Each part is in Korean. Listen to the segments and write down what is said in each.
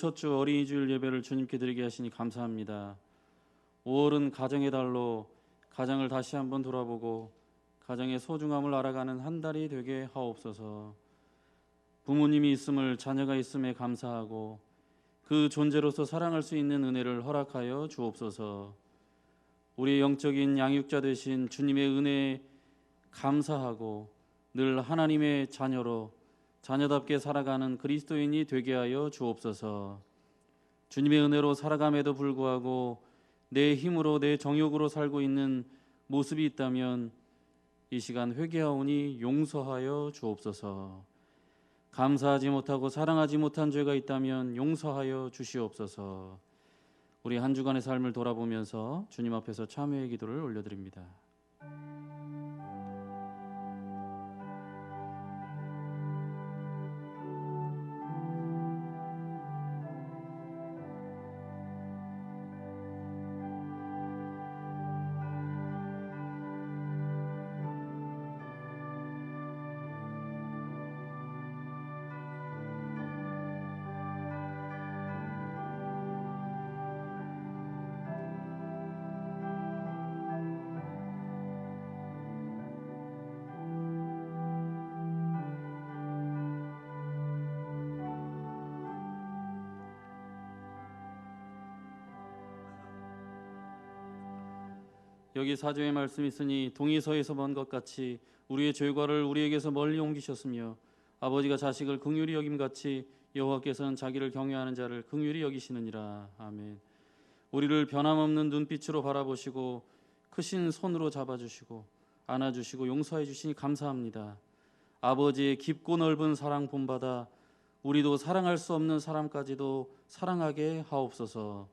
첫 주 어린이 주일 예배를 주님께 드리게 하시니 감사합니다. 5월은 가정의 달로 가정을 다시 한번 돌아보고 가정의 소중함을 알아가는 한 달이 되게 하옵소서. 부모님이 있음을 자녀가 있음에 감사하고 그 존재로서 사랑할 수 있는 은혜를 허락하여 주옵소서. 우리의 영적인 양육자 되신 주님의 은혜에 감사하고 늘 하나님의 자녀로 자녀답게 살아가는 그리스도인이 되게 하여 주옵소서. 주님의 은혜로 살아감에도 불구하고 내 힘으로 내 정욕으로 살고 있는 모습이 있다면 이 시간 회개하오니 용서하여 주옵소서. 감사하지 못하고 사랑하지 못한 죄가 있다면 용서하여 주시옵소서. 우리 한 주간의 삶을 돌아보면서 주님 앞에서 참회의 기도를 올려드립니다. 여기 사조의 말씀이 있으니 동이서에서 먼 것 같이 우리의 죄과를 우리에게서 멀리 옮기셨으며 아버지가 자식을 긍휼히 여김같이 여호와께서는 자기를 경외하는 자를 긍휼히 여기시느니라. 아멘. 우리를 변함없는 눈빛으로 바라보시고 크신 손으로 잡아주시고 안아주시고 용서해 주시니 감사합니다. 아버지의 깊고 넓은 사랑 본받아 우리도 사랑할 수 없는 사람까지도 사랑하게 하옵소서.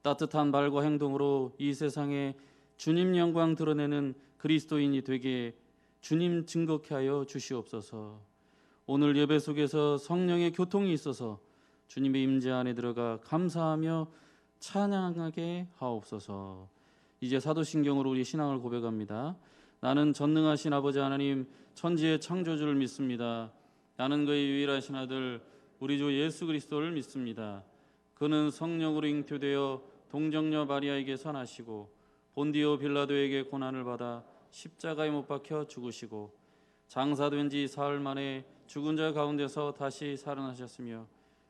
따뜻한 말과 행동으로 이 세상에 주님 영광 드러내는 그리스도인이 되게 주님 증거케 하여 주시옵소서. 오늘 예배 속에서 성령의 교통이 있어서 주님의 임재 안에 들어가 감사하며 찬양하게 하옵소서. 이제 사도신경으로 우리 신앙을 고백합니다. 나는 전능하신 아버지 하나님 천지의 창조주를 믿습니다. 나는 그의 유일하신 아들 우리 주 예수 그리스도를 믿습니다. 그는 성령으로 잉태되어 동정녀 마리아에게 선하시고 본디오 빌라도에게 고난을 받아 십자가에 못 박혀 죽으시고 장사된 지 사흘 만에 죽은 자 가운데서 다시 살아나셨으며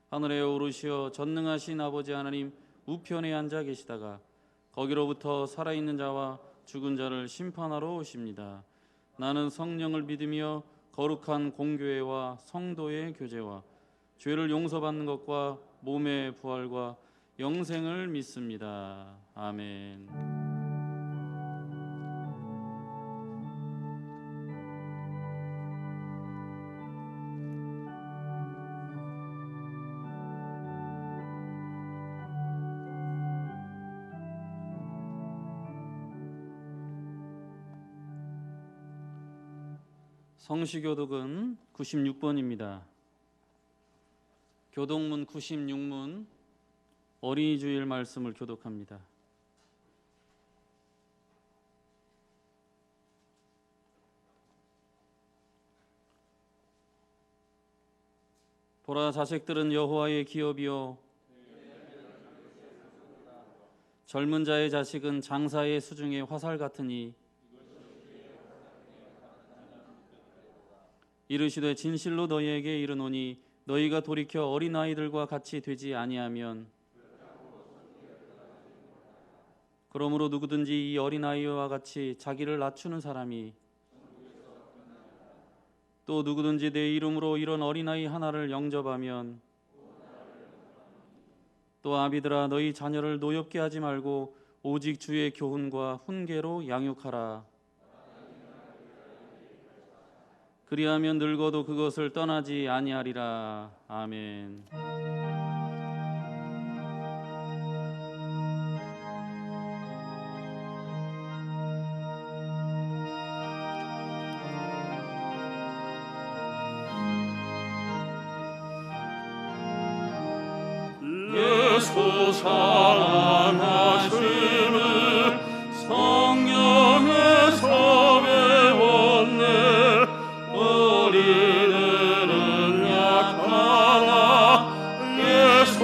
하늘에 오르시어 전능하신 아버지 하나님 우편에 앉아 계시다가 거기로부터 살아있는 자와 죽은 자를 심판하러 오십니다. 나는 성령을 믿으며 거룩한 공교회와 성도의 교제와 죄를 용서받는 것과 몸의 부활과 영생을 믿습니다. 아멘. 성시교독은 96번입니다. 교독문 96문 어린이 주일 말씀을 교독합니다. 보라, 자식들은 여호와의 기업이요 젊은 자의 자식은 장사의 수중의 화살 같으니 이르시되 진실로 너희에게 이르노니 너희가 돌이켜 어린아이들과 같이 되지 아니하면 그러므로 누구든지 이 어린아이와 같이 자기를 낮추는 사람이 또 누구든지 내 이름으로 이런 어린아이 하나를 영접하면 또 아비들아 너희 자녀를 노엽게 하지 말고 오직 주의 교훈과 훈계로 양육하라. 그리하면 늙어도 그것을 떠나지 아니하리라. 아멘. 예수 사랑하심을 성령에서 배웠네. 어린애는 약하나 예수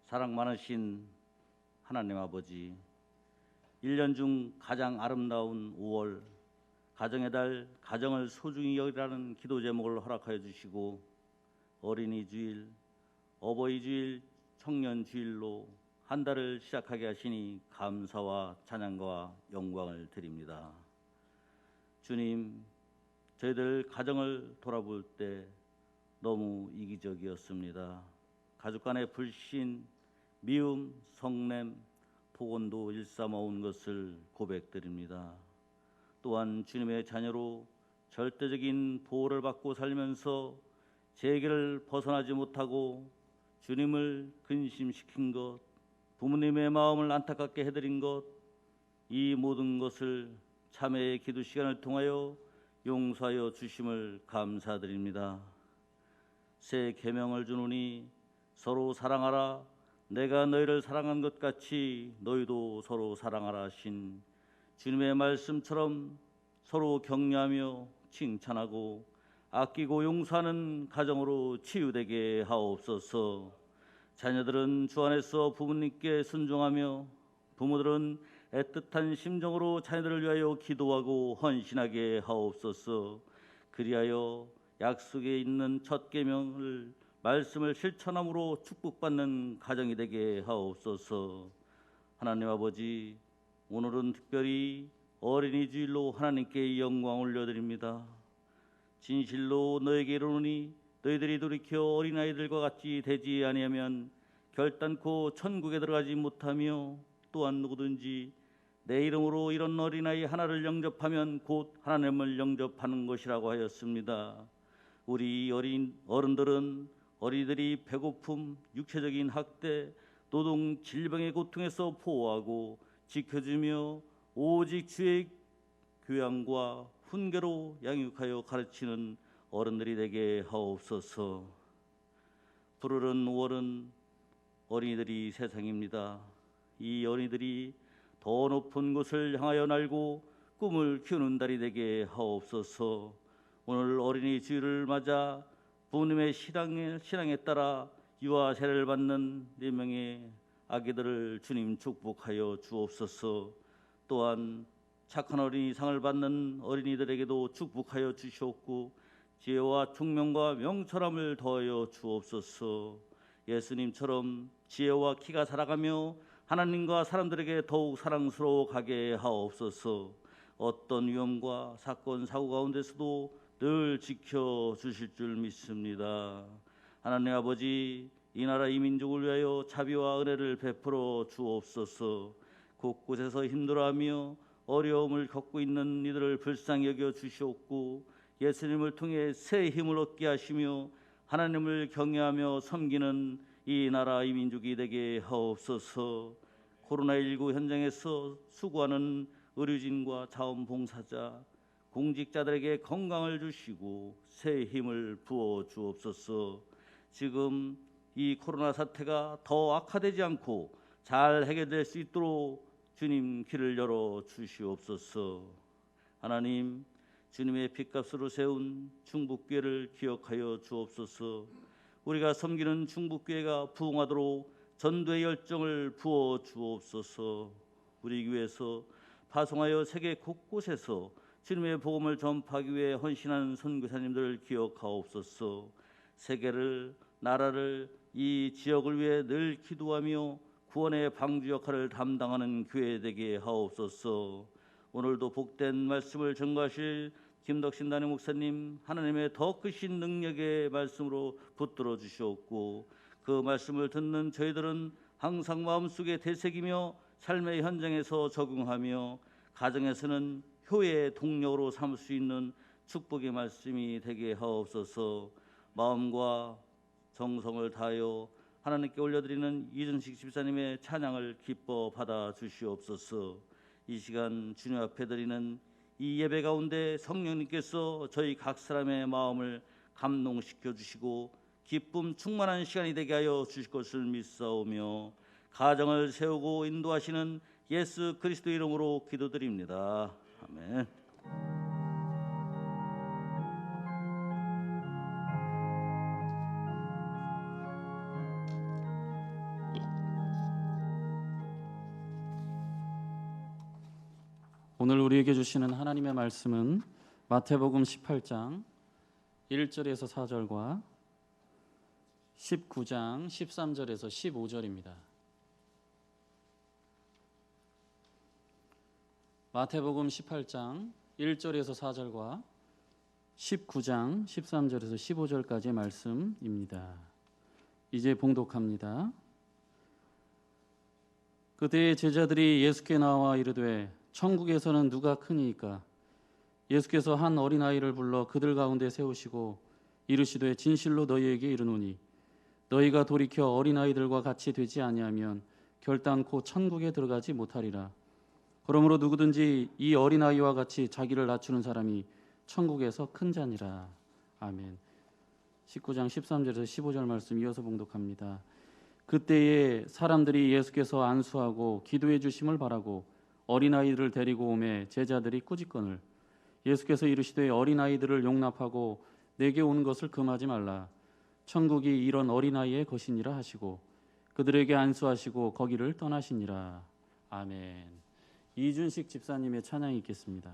사랑 많으신 하나님 아버지, 1년 중 가장 아름다운 5월 가정의 달, 가정을 소중히 여기라는 기도 제목을 허락하여 주시고 어린이 주일, 어버이 주일, 청년 주일로 한 달을 시작하게 하시니 감사와 찬양과 영광을 드립니다. 주님, 저희들 가정을 돌아볼 때 너무 이기적이었습니다. 가족 간의 불신, 미움, 성냄, 폭언도 일삼아온 것을 고백드립니다. 또한 주님의 자녀로 절대적인 보호를 받고 살면서 제계를 벗어나지 못하고 주님을 근심시킨 것, 부모님의 마음을 안타깝게 해드린 것, 이 모든 것을 참회의 기도 시간을 통하여 용서하여 주심을 감사드립니다. 새 계명을 주노니 서로 사랑하라, 내가 너희를 사랑한 것 같이 너희도 서로 사랑하라 하신 주님의 말씀처럼 서로 격려하며 칭찬하고 아끼고 용서하는 가정으로 치유되게 하옵소서. 자녀들은 주 안에서 부모님께 순종하며 부모들은 애틋한 심정으로 자녀들을 위하여 기도하고 헌신하게 하옵소서. 그리하여 약속에 있는 첫 계명을 말씀을 실천함으로 축복받는 가정이 되게 하옵소서. 하나님 아버지, 오늘은 특별히 어린이 주일로 하나님께 영광 올려드립니다. 진실로 너에게 이르노니 너희들이 돌이켜 어린아이들과 같이 되지 아니하면 결단코 천국에 들어가지 못하며 또한 누구든지 내 이름으로 이런 어린아이 하나를 영접하면 곧 하나님을 영접하는 것이라고 하였습니다. 우리 어른들은 어린이들이 배고픔, 육체적인 학대, 노동, 질병의 고통에서 보호하고 지켜주며 오직 주의 교양과 훈계로 양육하여 가르치는 어른들이 되게 하옵소서. 푸르른 5월은 어린이들이 세상입니다. 이 어린이들이 더 높은 곳을 향하여 날고 꿈을 키우는 달이 되게 하옵소서. 오늘 어린이 주일을 맞아 부모님의 신앙에 따라 유아 세례를 받는 4명의 아기들을 주님 축복하여 주옵소서. 또한 착한 어린이 상을 받는 어린이들에게도 축복하여 주시옵고 지혜와 총명과 명철함을 더하여 주옵소서. 예수님처럼 지혜와 키가 살아가며 하나님과 사람들에게 더욱 사랑스러워 가게 하옵소서. 어떤 위험과 사건, 사고 가운데서도 늘 지켜주실 줄 믿습니다. 하나님 아버지, 이 나라 이 민족을 위하여 자비와 은혜를 베풀어 주옵소서. 곳곳에서 힘들어하며 어려움을 겪고 있는 이들을 불쌍히 여겨 주시옵고 예수님을 통해 새 힘을 얻게 하시며 하나님을 경외하며 섬기는 이 나라 이 민족이 되게 하옵소서. 코로나19 현장에서 수고하는 의료진과 자원봉사자, 공직자들에게 건강을 주시고 새 힘을 부어 주옵소서. 지금 이 코로나 사태가 더 악화되지 않고 잘 해결될 수 있도록 주님 길을 열어 주시옵소서. 하나님, 주님의 핏값으로 세운 충북교회를 기억하여 주옵소서. 우리가 섬기는 충북교회가 부흥하도록 전도의 열정을 부어 주옵소서. 우리 교회에서 파송하여 세계 곳곳에서 주님의 복음을 전파하기 위해 헌신하는 선교사님들을 기억하옵소서. 세계를, 나라를, 이 지역을 위해 늘 기도하며 구원의 방주 역할을 담당하는 교회 되게 하옵소서. 오늘도 복된 말씀을 전가하실 김덕신 담임 목사님, 하나님의 더 크신 능력의 말씀으로 붙들어 주시옵고 그 말씀을 듣는 저희들은 항상 마음속에 되새기며 삶의 현장에서 적용하며 가정에서는 효의 동력으로 삼을 수 있는 축복의 말씀이 되게 하옵소서. 마음과 정성을 다하여 하나님께 올려드리는 이준식 집사님의 찬양을 기뻐 받아 주시옵소서. 이 시간 주님 앞에 드리는 이 예배 가운데 성령님께서 저희 각 사람의 마음을 감동시켜 주시고 기쁨 충만한 시간이 되게 하여 주실 것을 믿사오며 가정을 세우고 인도하시는 예수 그리스도 이름으로 기도드립니다. 아멘. 오늘 우리에게 주시는 하나님의 말씀은 마태복음 18장 1절에서 4절과 19장 13절에서 15절입니다. 마태복음 18장 1절에서 4절과 19장 13절에서 15절까지의 말씀입니다. 이제 봉독합니다. 그때의 제자들이 예수께 나와 이르되 천국에서는 누가 크니이까? 예수께서 한 어린아이를 불러 그들 가운데 세우시고 이르시되 진실로 너희에게 이르노니 너희가 돌이켜 어린아이들과 같이 되지 아니하면 결단코 천국에 들어가지 못하리라. 그러므로 누구든지 이 어린아이와 같이 자기를 낮추는 사람이 천국에서 큰 자니라. 아멘. 19장 13절에서 15절 말씀 이어서 봉독합니다. 그때에 사람들이 예수께서 안수하고 기도해 주심을 바라고 어린아이들을 데리고 오매 제자들이 꾸짖거늘 예수께서 이르시되 어린아이들을 용납하고 내게 온 것을 금하지 말라. 천국이 이런 어린아이의 것이니라 하시고 그들에게 안수하시고 거기를 떠나시니라. 아멘. 이준식 집사님의 찬양이 있겠습니다.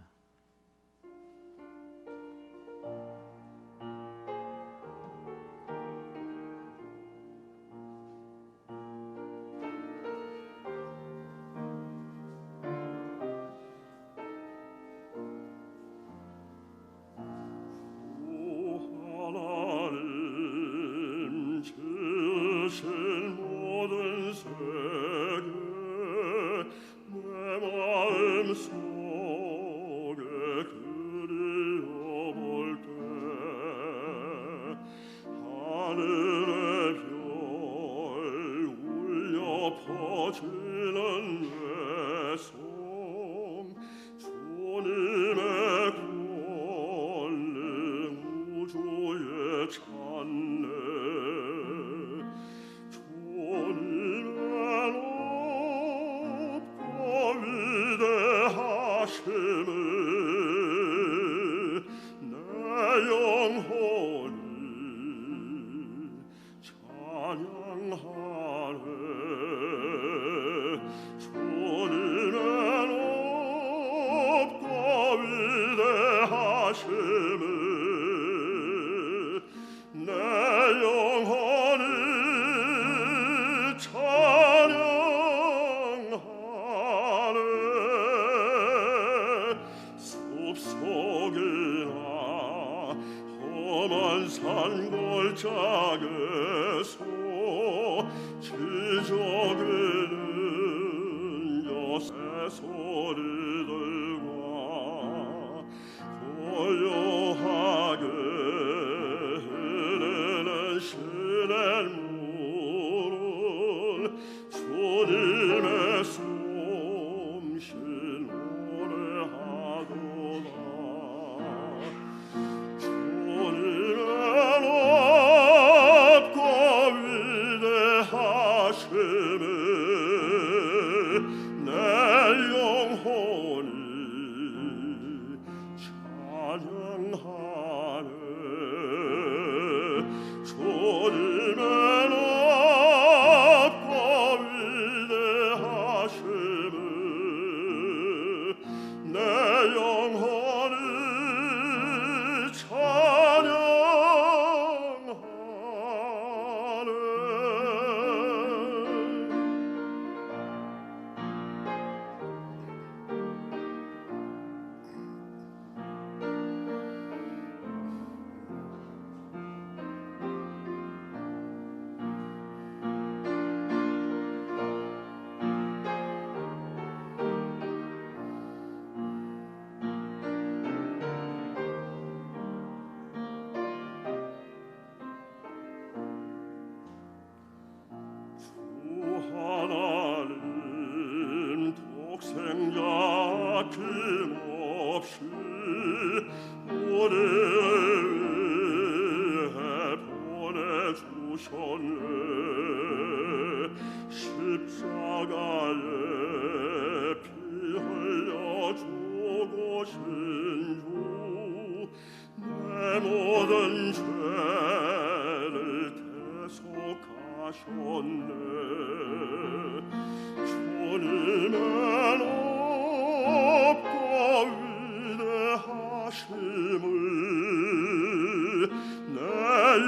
모든 죄를 대속하셨네. 주님의 높고 위대하심을 내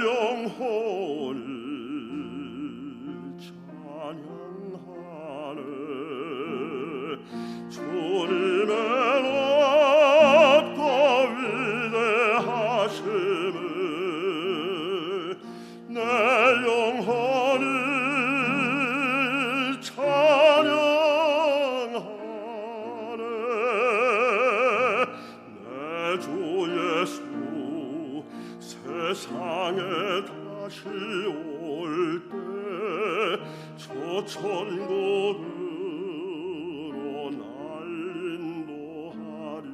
영혼이 찬양하네. 주님의 높고 위대하심을 내 영혼이 찬양하네. 내 주 예수 세상에 다시 올 때 저 천국으로 날 인도하리.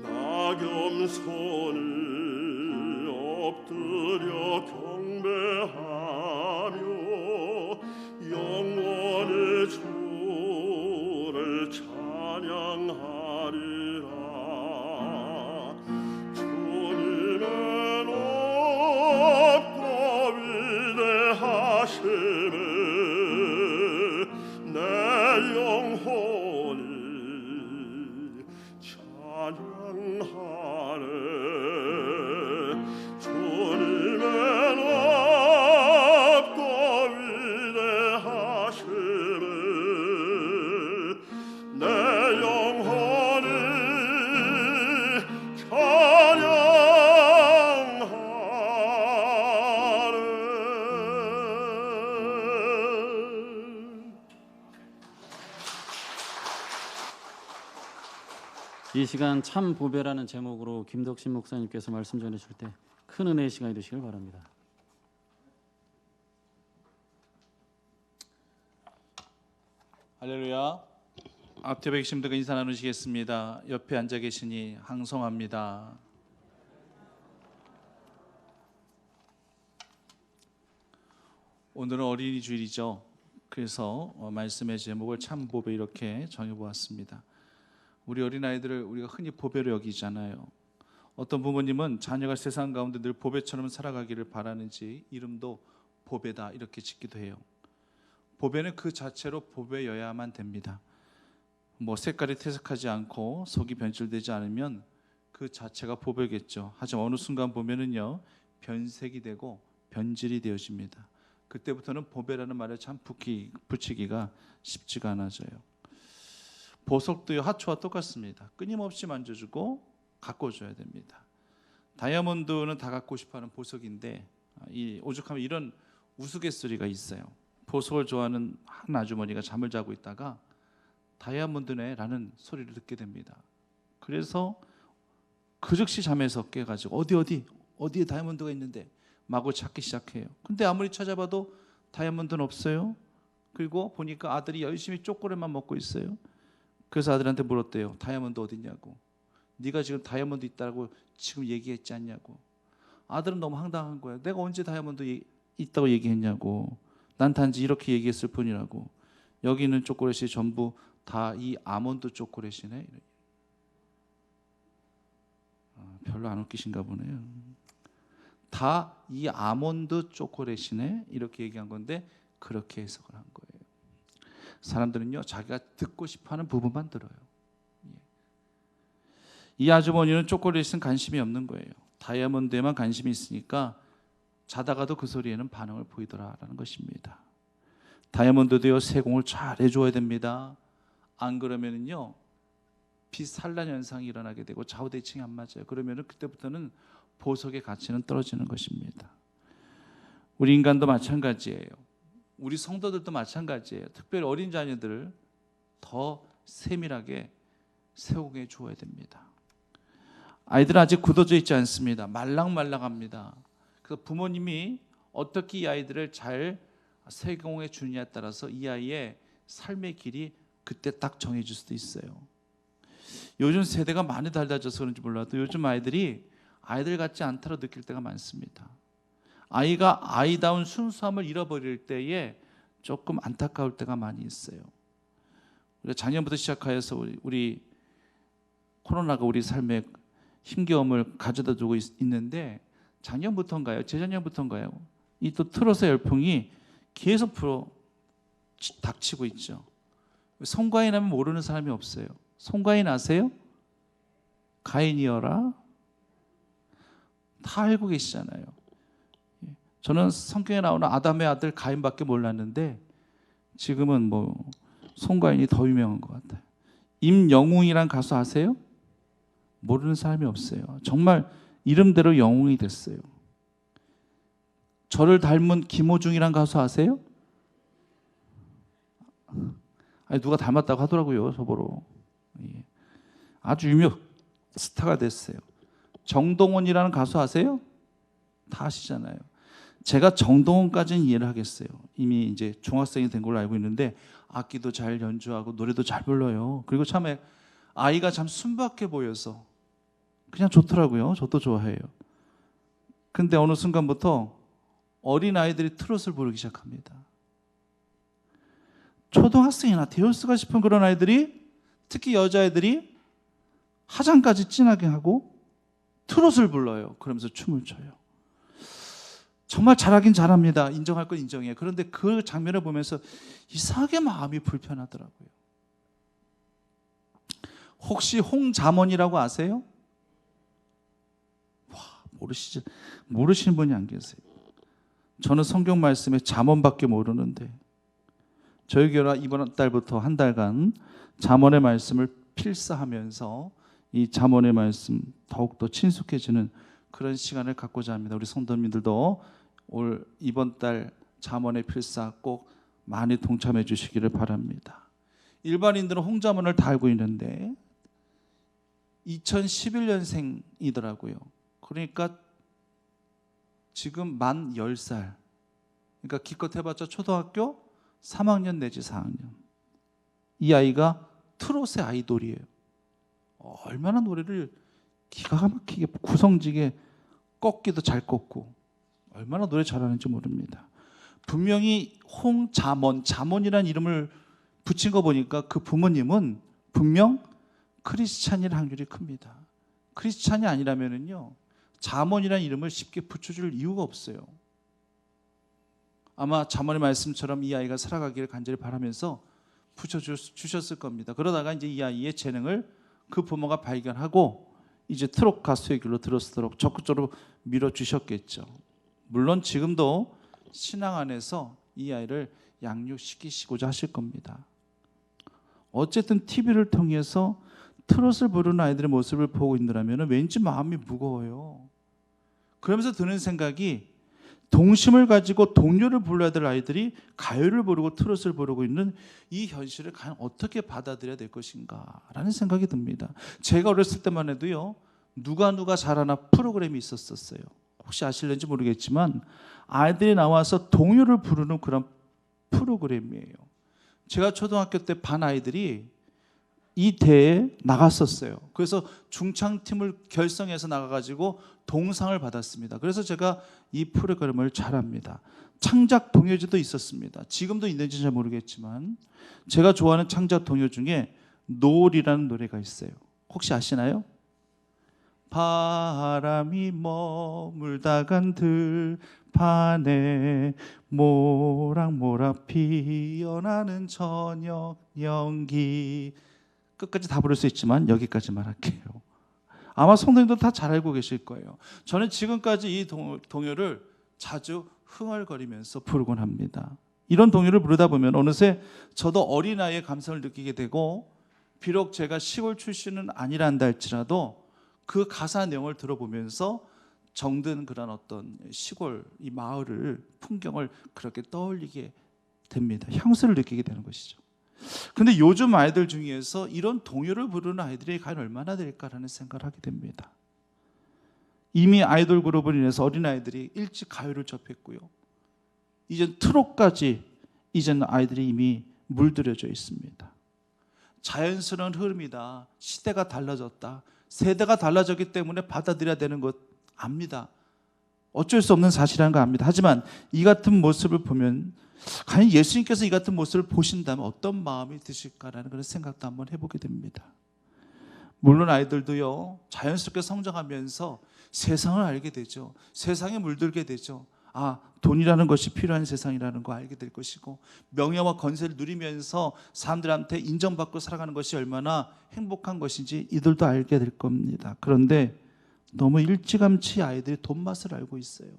나 겸손히 엎드려 경배하며 영원히 주를 찬양하리라. 주님의 높고 위대하심을 내 영혼이 찬양하네. 주님의 높고 위대하심을 내 영혼이 찬양하네. 이 시간 참 보배라는 제목으로 김덕신 목사님께서 말씀 전해줄 때 큰 은혜의 시간이 되시길 바랍니다. 할렐루야. 앞뒤 백심들과 인사 나누시겠습니다. 옆에 앉아 계시니 항송합니다. 오늘은 어린이 주일이죠. 그래서 말씀의 제목을 참 보배 이렇게 정해보았습니다. 우리 어린아이들을 우리가 흔히 보배로 여기잖아요. 어떤 부모님은 자녀가 세상 가운데 늘 보배처럼 살아가기를 바라는지 이름도 보배다 이렇게 짓기도 해요. 보배는 그 자체로 보배여야만 됩니다. 뭐 색깔이 퇴색하지 않고 속이 변질되지 않으면 그 자체가 보배겠죠. 하지만 어느 순간 보면은요 변색이 되고 변질이 되어집니다. 그때부터는 보배라는 말에 참 붙이기가 쉽지가 않아져요. 보석도요 하초와 똑같습니다. 끊임없이 만져주고 가꿔줘야 됩니다. 다이아몬드는 다 갖고 싶어하는 보석인데 오죽하면 이런 우스갯소리가 있어요. 보석을 좋아하는 한 아주머니가 잠을 자고 있다가 다이아몬드네 라는 소리를 듣게 됩니다. 그래서 그 즉시 잠에서 깨가지고 어디에 다이아몬드가 있는데 마구 찾기 시작해요. 근데 아무리 찾아봐도 다이아몬드는 없어요. 그리고 보니까 아들이 열심히 초콜릿만 먹고 있어요. 그래서 아들한테 물었대요. 다이아몬드 어딨냐고. 네가 지금 다이아몬드 있다고 지금 얘기했지 않냐고. 아들은 너무 황당한 거예요. 내가 언제 다이아몬드 있다고 얘기했냐고. 난 단지 이렇게 얘기했을 뿐이라고. 여기 있는 초콜릿이 전부 다 이 아몬드 초콜릿이네. 별로 안 웃기신가 보네요. 다 이 아몬드 초콜릿이네 이렇게 얘기한 건데 그렇게 해석을 한 거예요. 사람들은요 자기가 듣고 싶어하는 부분만 들어요. 이 아주머니는 초콜릿은 관심이 없는 거예요. 다이아몬드에만 관심이 있으니까 자다가도 그 소리에는 반응을 보이더라라는 것입니다. 다이아몬드도요 세공을 잘 해줘야 됩니다. 안 그러면은요 빛산란 현상이 일어나게 되고 좌우대칭이 안 맞아요. 그러면은 그때부터는 보석의 가치는 떨어지는 것입니다. 우리 인간도 마찬가지예요. 우리 성도들도 마찬가지예요. 특별히 어린 자녀들을 더 세밀하게 세우게 주어야 됩니다. 아이들은 아직 굳어져 있지 않습니다. 말랑말랑합니다. 그래서 부모님이 어떻게 이 아이들을 잘 세공해 주느냐에 따라서 이 아이의 삶의 길이 그때 딱 정해질 수도 있어요. 요즘 세대가 많이 달라져서 그런지 몰라도 요즘 아이들이 아이들 같지 않다고 느낄 때가 많습니다. 아이가 아이다운 순수함을 잃어버릴 때에 조금 안타까울 때가 많이 있어요. 우리가 작년부터 시작하여서 우리 코로나가 우리 삶에 힘겨움을 가져다 두고 있는데 작년부터인가요? 재작년부터인가요? 이 또 트롯의 열풍이 계속 닥치고 있죠. 송가인 하면 모르는 사람이 없어요. 송가인 아세요? 가인이어라. 다 알고 계시잖아요. 저는 성경에 나오는 아담의 아들 가인밖에 몰랐는데 지금은 뭐 송가인이 더 유명한 것 같아요. 임영웅이란 가수 아세요? 모르는 사람이 없어요. 정말 이름대로 영웅이 됐어요. 저를 닮은 김호중이란 가수 아세요? 아니, 누가 닮았다고 하더라고요, 저보러. 예. 아주 유명 스타가 됐어요. 정동원이라는 가수 아세요? 다 아시잖아요. 제가 정동원까지는 이해를 하겠어요. 이미 이제 중학생이 된 걸로 알고 있는데 악기도 잘 연주하고 노래도 잘 불러요. 그리고 참 아이가 참 순박해 보여서 그냥 좋더라고요. 저도 좋아해요. 근데 어느 순간부터 어린 아이들이 트롯을 부르기 시작합니다. 초등학생이나 되었을까 싶은 그런 아이들이, 특히 여자애들이 화장까지 진하게 하고 트롯을 불러요. 그러면서 춤을 춰요. 정말 잘하긴 잘합니다. 인정할 건 인정해요. 그런데 그 장면을 보면서 이상하게 마음이 불편하더라고요. 혹시 홍자먼이라고 아세요? 와, 모르시는 분이 안 계세요. 저는 성경 말씀에 잠언밖에 모르는데 저희 교회가 이번 달부터 한 달간 잠언의 말씀을 필사하면서 이 잠언의 말씀 더욱더 친숙해지는 그런 시간을 갖고자 합니다. 우리 성도님들도 이번 달 잠언의 필사 꼭 많이 동참해 주시기를 바랍니다. 일반인들은 홍자문을 다 알고 있는데 2011년생이더라고요. 그러니까 지금 만 10살. 그러니까 기껏 해봤자 초등학교 3학년 내지 4학년. 이 아이가 트롯의 아이돌이에요. 얼마나 노래를 기가 막히게 구성지게 꺾기도 잘 꺾고 얼마나 노래 잘하는지 모릅니다. 분명히 홍자먼, 자먼이라는 이름을 붙인 거 보니까 그 부모님은 분명 크리스찬일 확률이 큽니다. 크리스찬이 아니라면은요, 자먼이라는 이름을 쉽게 붙여줄 이유가 없어요. 아마 자먼의 말씀처럼 이 아이가 살아가기를 간절히 바라면서 붙여주셨을 겁니다. 그러다가 이제 이 아이의 재능을 그 부모가 발견하고 이제 트롯 가수의 길로 들어서도록 적극적으로 밀어주셨겠죠. 물론 지금도 신앙 안에서 이 아이를 양육시키시고자 하실 겁니다. 어쨌든 TV를 통해서 트롯을 부르는 아이들의 모습을 보고 있느라면 왠지 마음이 무거워요. 그러면서 드는 생각이 동심을 가지고 동요를 불러야 될 아이들이 가요를 부르고 트롯을 부르고 있는 이 현실을 과연 어떻게 받아들여야 될 것인가 라는 생각이 듭니다. 제가 어렸을 때만 해도요, 누가 잘하나 프로그램이 있었어요. 혹시 아실는지 모르겠지만 아이들이 나와서 동요를 부르는 그런 프로그램이에요. 제가 초등학교 때 반 아이들이 이 대회에 나갔었어요. 그래서 중창팀을 결성해서 나가가지고 동상을 받았습니다. 그래서 제가 이 프로그램을 잘 압니다. 창작 동요제도 있었습니다. 지금도 있는지 잘 모르겠지만 제가 좋아하는 창작 동요 중에 노을이라는 노래가 있어요. 혹시 아시나요? 바람이 머물다간 들판에 모락모락 피어나는 저녁 연기. 끝까지 다 부를 수 있지만 여기까지만 할게요. 아마 성도님도 다 잘 알고 계실 거예요. 저는 지금까지 이 동요를 자주 흥얼거리면서 부르곤 합니다. 이런 동요를 부르다 보면 어느새 저도 어린아이의 감성을 느끼게 되고, 비록 제가 시골 출신은 아니란다 할지라도 그 가사 내용을 들어보면서 정든 그런 어떤 시골, 이 마을을, 풍경을 그렇게 떠올리게 됩니다. 향수를 느끼게 되는 것이죠. 그런데 요즘 아이들 중에서 이런 동요를 부르는 아이들이 과연 얼마나 될까라는 생각을 하게 됩니다. 이미 아이돌 그룹을 인해서 어린아이들이 일찍 가요를 접했고요. 이젠 트롯까지 이제는 아이들이 이미 물들여져 있습니다. 자연스러운 흐름이다. 시대가 달라졌다. 세대가 달라졌기 때문에 받아들여야 되는 것 압니다. 어쩔 수 없는 사실이라는 거 압니다. 하지만 이 같은 모습을 보면 과연 예수님께서 이 같은 모습을 보신다면 어떤 마음이 드실까라는 그런 생각도 한번 해보게 됩니다. 물론 아이들도요, 자연스럽게 성장하면서 세상을 알게 되죠. 세상에 물들게 되죠. 아, 돈이라는 것이 필요한 세상이라는 거 알게 될 것이고, 명예와 권세를 누리면서 사람들한테 인정받고 살아가는 것이 얼마나 행복한 것인지 이들도 알게 될 겁니다. 그런데 너무 일찌감치 아이들이 돈 맛을 알고 있어요.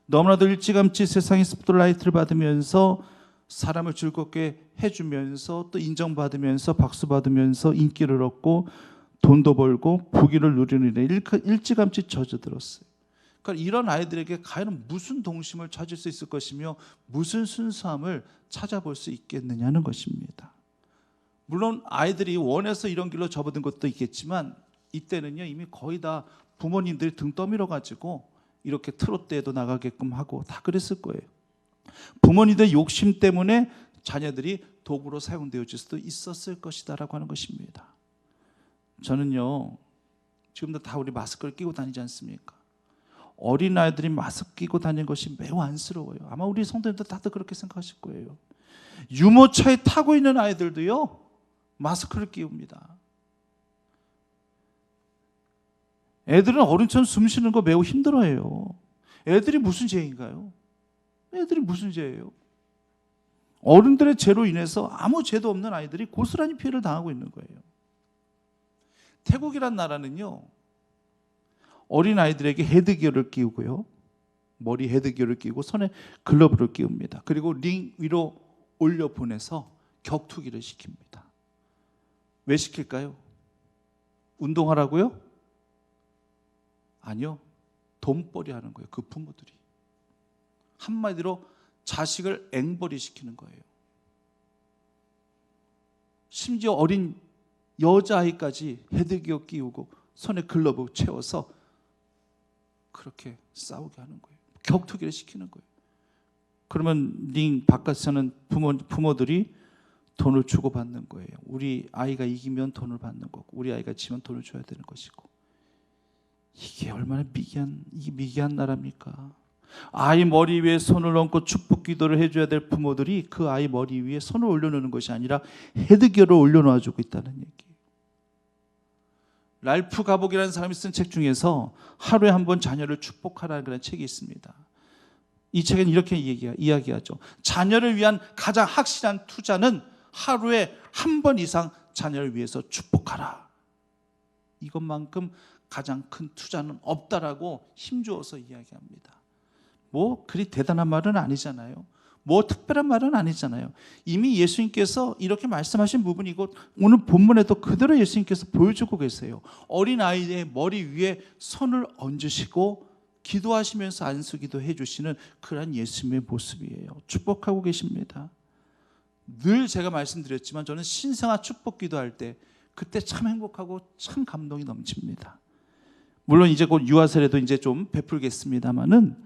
너무나도 일찌감치 세상의 스포트라이트를 받으면서 사람을 즐겁게 해주면서 또 인정받으면서 박수받으면서 인기를 얻고 돈도 벌고 부귀를 누리는 일에 일찌감치 젖어들었어요. 그러니까 이런 아이들에게 과연 무슨 동심을 찾을 수 있을 것이며 무슨 순수함을 찾아볼 수 있겠느냐는 것입니다. 물론 아이들이 원해서 이런 길로 접어든 것도 있겠지만 이때는요 이미 거의 다 부모님들이 등 떠밀어 가지고 이렇게 트롯대에도 나가게끔 하고 다 그랬을 거예요. 부모님들의 욕심 때문에 자녀들이 도구로 사용되어질 수도 있었을 것이다라고 하는 것입니다. 저는요 지금도 다 우리 마스크를 끼고 다니지 않습니까? 어린아이들이 마스크 끼고 다니는 것이 매우 안쓰러워요. 아마 우리 성도님들 다들 그렇게 생각하실 거예요. 유모차에 타고 있는 아이들도요 마스크를 끼웁니다. 애들은 어른처럼 숨 쉬는 거 매우 힘들어해요. 애들이 무슨 죄인가요? 애들이 무슨 죄예요? 어른들의 죄로 인해서 아무 죄도 없는 아이들이 고스란히 피해를 당하고 있는 거예요. 태국이란 나라는요 어린 아이들에게 헤드기어를 끼우고요, 머리 헤드기어를 끼우고 손에 글러브를 끼웁니다. 그리고 링 위로 올려 보내서 격투기를 시킵니다. 왜 시킬까요? 운동하라고요? 아니요, 돈벌이 하는 거예요. 그 부모들이 한마디로 자식을 앵벌이 시키는 거예요. 심지어 어린 여자아이까지 헤드기어 끼우고 손에 글러브 채워서 그렇게 싸우게 하는 거예요. 격투기를 시키는 거예요. 그러면 링 바깥에서는 부모들이 돈을 주고 받는 거예요. 우리 아이가 이기면 돈을 받는 거고 우리 아이가 지면 돈을 줘야 되는 것이고. 이게 얼마나 미개한 나라입니까? 아이 머리 위에 손을 얹고 축복 기도를 해줘야 될 부모들이 그 아이 머리 위에 손을 올려놓는 것이 아니라 헤드기어를 올려놓아주고 있다는 얘기예요. 랄프 가복이라는 사람이 쓴 책 중에서 하루에 한 번 자녀를 축복하라는 그런 책이 있습니다. 이 책은 이렇게 이야기하죠. 자녀를 위한 가장 확실한 투자는 하루에 한 번 이상 자녀를 위해서 축복하라. 이것만큼 가장 큰 투자는 없다라고 힘주어서 이야기합니다. 뭐 그리 대단한 말은 아니잖아요. 뭐 특별한 말은 아니잖아요. 이미 예수님께서 이렇게 말씀하신 부분이고 오늘 본문에도 그대로 예수님께서 보여주고 계세요. 어린아이의 머리 위에 손을 얹으시고 기도하시면서 안수기도 해주시는 그런 예수님의 모습이에요. 축복하고 계십니다. 늘 제가 말씀드렸지만 저는 신성한 축복 기도할 때 그때 참 행복하고 참 감동이 넘칩니다. 물론 이제 곧 유아 세례도 이제 좀 베풀겠습니다만은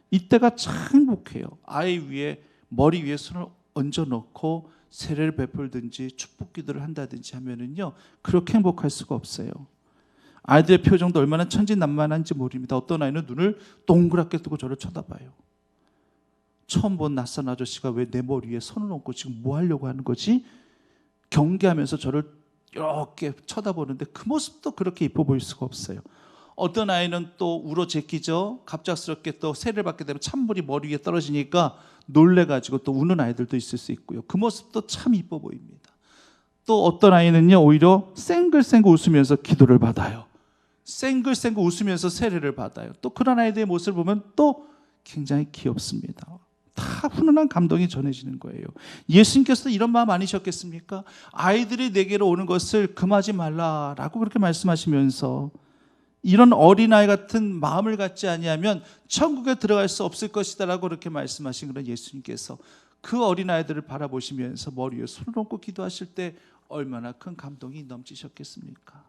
이때가 참 행복해요. 아이 위에 머리 위에 손을 얹어 놓고 세례를 베풀든지 축복 기도를 한다든지 하면은요 그렇게 행복할 수가 없어요. 아이들의 표정도 얼마나 천진난만한지 모릅니다. 어떤 아이는 눈을 동그랗게 뜨고 저를 쳐다봐요. 처음 본 낯선 아저씨가 왜 내 머리 위에 손을 얹고 지금 뭐 하려고 하는 거지? 경계하면서 저를 이렇게 쳐다보는데 그 모습도 그렇게 이뻐 보일 수가 없어요. 어떤 아이는 또 울어 제끼죠. 갑작스럽게 또 세례를 받게 되면 찬물이 머리 위에 떨어지니까 놀래가지고 또 우는 아이들도 있을 수 있고요. 그 모습도 참 이뻐 보입니다. 또 어떤 아이는요 오히려 쌩글쌩글 웃으면서 기도를 받아요. 쌩글쌩글 웃으면서 세례를 받아요. 또 그런 아이들의 모습을 보면 또 굉장히 귀엽습니다. 다 훈훈한 감동이 전해지는 거예요. 예수님께서 이런 마음 아니셨겠습니까? 아이들이 내게로 오는 것을 금하지 말라라고 그렇게 말씀하시면서 이런 어린아이 같은 마음을 갖지 아니하면 천국에 들어갈 수 없을 것이다라고 그렇게 말씀하신 그런 예수님께서 그 어린아이들을 바라보시면서 머리 위에 손을 얹고 기도하실 때 얼마나 큰 감동이 넘치셨겠습니까?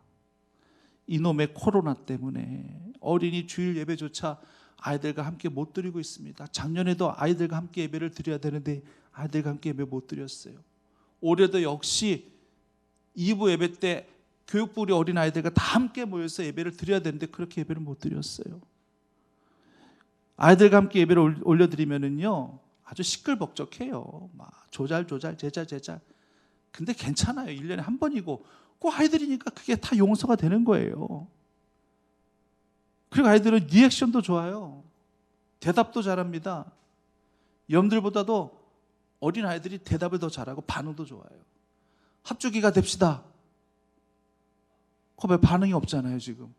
이놈의 코로나 때문에 어린이 주일 예배조차 아이들과 함께 못 드리고 있습니다. 작년에도 아이들과 함께 예배를 드려야 되는데 아이들과 함께 예배 못 드렸어요. 올해도 역시 2부 예배 때 교육부 우리 어린아이들과 다 함께 모여서 예배를 드려야 되는데 그렇게 예배를 못 드렸어요. 아이들과 함께 예배를 올려드리면은요 아주 시끌벅적해요. 막 조잘 제잘. 근데 괜찮아요. 1년에 한 번이고 꼭 아이들이니까 그게 다 용서가 되는 거예요. 그리고 아이들은 리액션도 좋아요. 대답도 잘합니다. 여러분들보다도 어린 아이들이 대답을 더 잘하고 반응도 좋아요. 합주기가 됩시다. 왜 반응이 없잖아요 지금.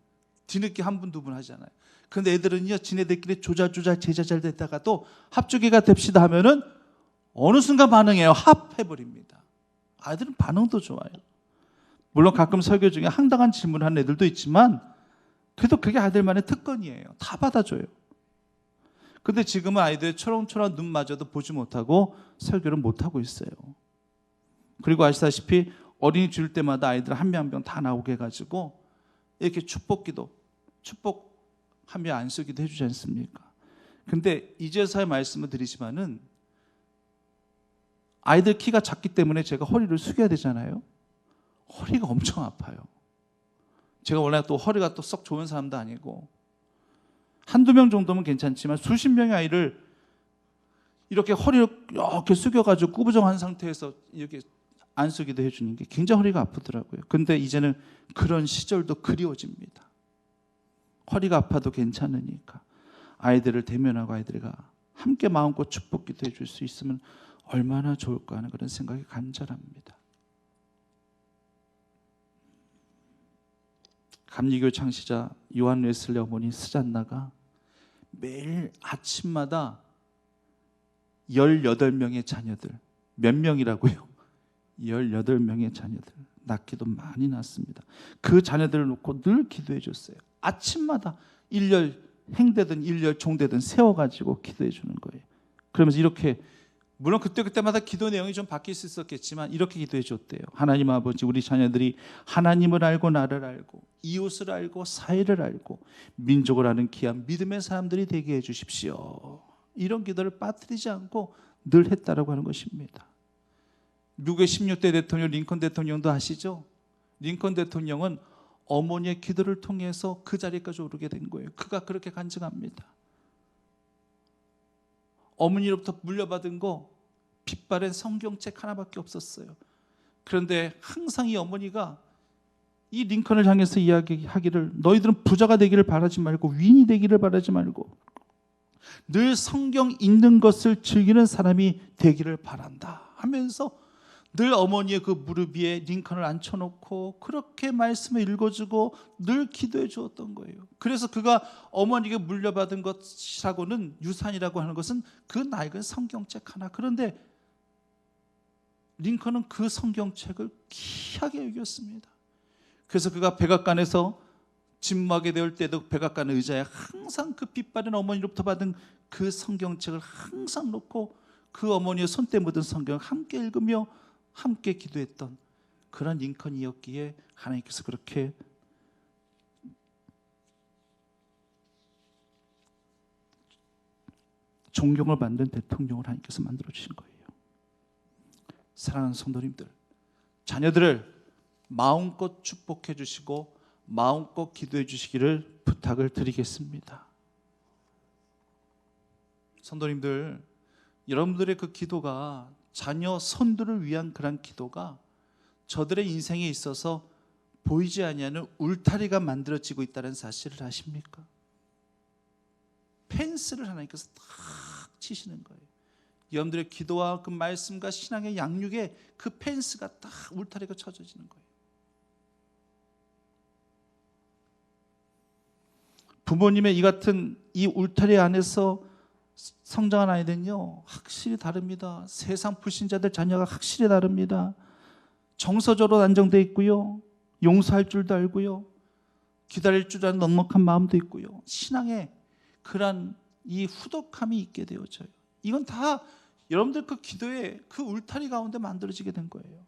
뒤늦게 한 분 두 분 하잖아요. 그런데 애들은요 지네들끼리 조잘조잘 제자잘 됐다가도 합주기가 됩시다 하면은 어느 순간 반응해요. 합해버립니다. 아이들은 반응도 좋아요. 물론 가끔 설교 중에 황당한 질문하는 애들도 있지만 그래도 그게 아이들만의 특권이에요. 다 받아줘요. 근데 지금은 아이들의 초롱초롱한 눈마저도 보지 못하고 설교를 못하고 있어요. 그리고 아시다시피 어린이 줄 때마다 아이들 한 명 한 명 다 나오게 해가지고 이렇게 축복기도 축복하며 안수기도 해주지 않습니까? 근데 이제서야 말씀을 드리지만은 아이들 키가 작기 때문에 제가 허리를 숙여야 되잖아요. 허리가 엄청 아파요. 제가 원래 또 허리가 또 썩 좋은 사람도 아니고 한두 명 정도면 괜찮지만 수십 명의 아이를 이렇게 허리를 이렇게 숙여가지고 구부정한 상태에서 이렇게 안수기도 해주는 게 굉장히 허리가 아프더라고요. 근데 이제는 그런 시절도 그리워집니다. 허리가 아파도 괜찮으니까 아이들을 대면하고 아이들과 함께 마음껏 축복기도 해줄 수 있으면 얼마나 좋을까 하는 그런 생각이 간절합니다. 감리교 창시자 요한 웨슬리 어머니 스잔나가 매일 아침마다 18명의 자녀들, 몇 명이라고요? 18명의 자녀들 낳기도 많이 낳습니다. 그 자녀들을 놓고 늘 기도해 줬어요. 아침마다 일렬 행되든 일렬 종되든 세워가지고 기도해 주는 거예요. 그러면서 이렇게 물론 그때마다 기도 내용이 좀 바뀔 수 있었겠지만 이렇게 기도해 줬대요. 하나님 아버지, 우리 자녀들이 하나님을 알고 나를 알고 이웃을 알고 사회를 알고 민족을 아는 귀한 믿음의 사람들이 되게 해 주십시오. 이런 기도를 빠뜨리지 않고 늘 했다라고 하는 것입니다. 미국의 16대 대통령 링컨 대통령도 아시죠? 링컨 대통령은 어머니의 기도를 통해서 그 자리까지 오르게 된 거예요. 그가 그렇게 간증합니다. 어머니로부터 물려받은 거 빛바랜 성경책 하나밖에 없었어요. 그런데 항상 이 어머니가 이 링컨을 향해서 이야기하기를 너희들은 부자가 되기를 바라지 말고 위인이 되기를 바라지 말고 늘 성경 읽는 것을 즐기는 사람이 되기를 바란다 하면서 늘 어머니의 그 무릎 위에 링컨을 앉혀놓고 그렇게 말씀을 읽어주고 늘 기도해 주었던 거예요. 그래서 그가 어머니에게 물려받은 것이라고는 유산이라고 하는 것은 그 낡은 성경책 하나. 그런데 링컨은 그 성경책을 귀하게 여겼습니다. 그래서 그가 백악관에서 집무하게 될 때도 백악관 의자에 항상 그 빛바랜 어머니로부터 받은 그 성경책을 항상 놓고 그 어머니의 손때 묻은 성경을 함께 읽으며 함께 기도했던 그런 링컨이었기에 하나님께서 그렇게 존경을 받는 대통령을 하나님께서 만들어 주신 거예요. 사랑하는 성도님들, 자녀들을 마음껏 축복해 주시고 마음껏 기도해 주시기를 부탁을 드리겠습니다. 성도님들, 여러분들의 그 기도가 자녀 손들을 위한 그런 기도가 저들의 인생에 있어서 보이지 아니하는 울타리가 만들어지고 있다는 사실을 아십니까? 펜스를 하나님께서 딱 치시는 거예요. 여러분들의 기도와 그 말씀과 신앙의 양육에 그 펜스가 딱 울타리가 쳐져지는 거예요. 부모님의 이 같은 이 울타리 안에서 성장한 아이들은요 확실히 다릅니다. 세상 불신자들 자녀가 확실히 다릅니다. 정서적으로 안정되어 있고요, 용서할 줄도 알고요, 기다릴 줄 아는 넉넉한 마음도 있고요, 신앙에 그런 이 후덕함이 있게 되어져요. 이건 다 여러분들 그 기도의 그 울타리 가운데 만들어지게 된 거예요.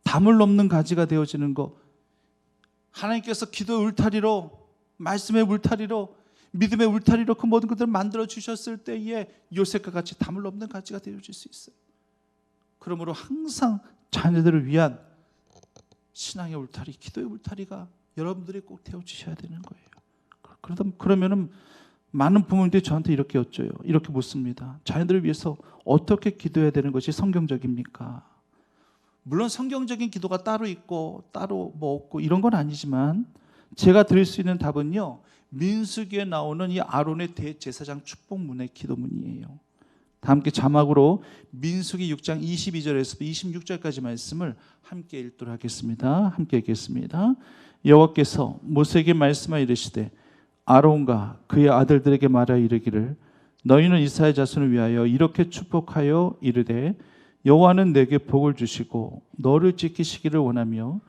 담을 넘는 가지가 되어지는 것, 하나님께서 기도의 울타리로, 말씀의 울타리로, 믿음의 울타리로 그 모든 것들을 만들어 주셨을 때에 요셉과 같이 담을 넘는 가지가 되어질 수 있어요. 그러므로 항상 자녀들을 위한 신앙의 울타리, 기도의 울타리가 여러분들이 꼭 되어주셔야 되는 거예요. 그러면은 많은 부모님들이 저한테 이렇게 여쭤요. 이렇게 묻습니다. 자녀들을 위해서 어떻게 기도해야 되는 것이 성경적입니까? 물론 성경적인 기도가 따로 있고 따로 뭐 없고 이런 건 아니지만 제가 드릴 수 있는 답은요, 민수기에 나오는 이 아론의 대제사장 축복문의 기도문이에요. 다 함께 자막으로 민수기 6장 22절에서 26절까지 말씀을 함께 읽도록 하겠습니다. 함께 읽겠습니다. 여호와께서 모세에게 말씀하여 이르시되 아론과 그의 아들들에게 말하여 이르기를 너희는 이스라엘 자손을 위하여 이렇게 축복하여 이르되 여호와는 내게 복을 주시고 너를 지키시기를 원하며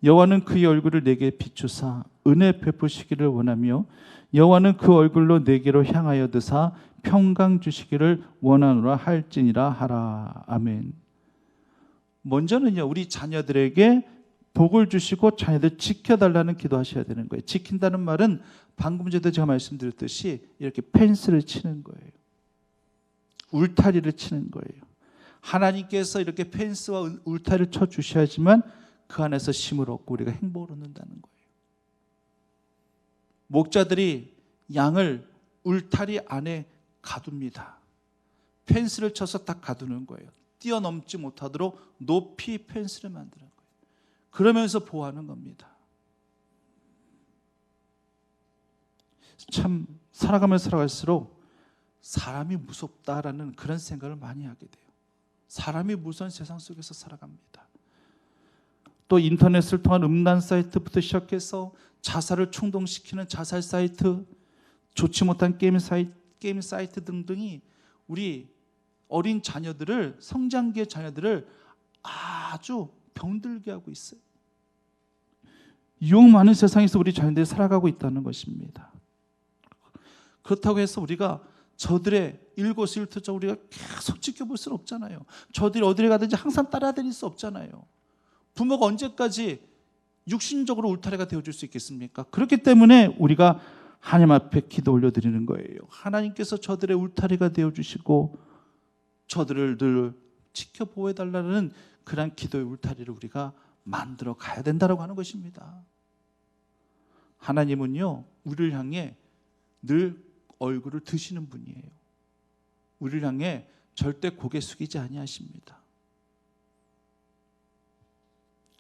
여호와는 그의 얼굴을 내게 비추사 은혜 베푸시기를 원하며 여호와는 그 얼굴로 내게로 향하여 드사 평강 주시기를 원하노라 할지니라 하라. 아멘. 먼저는요, 우리 자녀들에게 복을 주시고 자녀들 지켜달라는 기도하셔야 되는 거예요. 지킨다는 말은 방금 전에도 제가 말씀드렸듯이 이렇게 펜스를 치는 거예요. 울타리를 치는 거예요. 하나님께서 이렇게 펜스와 울타리를 쳐주셔야지만 그 안에서 쉼을 얻고 우리가 행복을 얻는다는 거예요. 목자들이 양을 울타리 안에 가둡니다. 펜스를 쳐서 딱 가두는 거예요. 뛰어넘지 못하도록 높이 펜스를 만드는 거예요. 그러면서 보호하는 겁니다. 참 살아가면 살아갈수록 사람이 무섭다라는 그런 생각을 많이 하게 돼요. 사람이 무서운 세상 속에서 살아갑니다. 또 인터넷을 통한 음란 사이트부터 시작해서 자살을 충동시키는 자살 사이트, 좋지 못한 게임 사이트 등등이 우리 어린 자녀들을, 성장기의 자녀들을 아주 병들게 하고 있어요. 유혹 많은 세상에서 우리 자녀들이 살아가고 있다는 것입니다. 그렇다고 해서 우리가 저들의 일거수일투족 우리가 계속 지켜볼 수는 없잖아요. 저들이 어디를 가든지 항상 따라다닐 수 없잖아요. 부모가 언제까지 육신적으로 울타리가 되어줄 수 있겠습니까? 그렇기 때문에 우리가 하나님 앞에 기도 올려드리는 거예요. 하나님께서 저들의 울타리가 되어주시고 저들을 늘 지켜보호해달라는 그런 기도의 울타리를 우리가 만들어 가야 된다고 하는 것입니다. 하나님은요, 우리를 향해 늘 얼굴을 드시는 분이에요. 우리를 향해 절대 고개 숙이지 아니하십니다.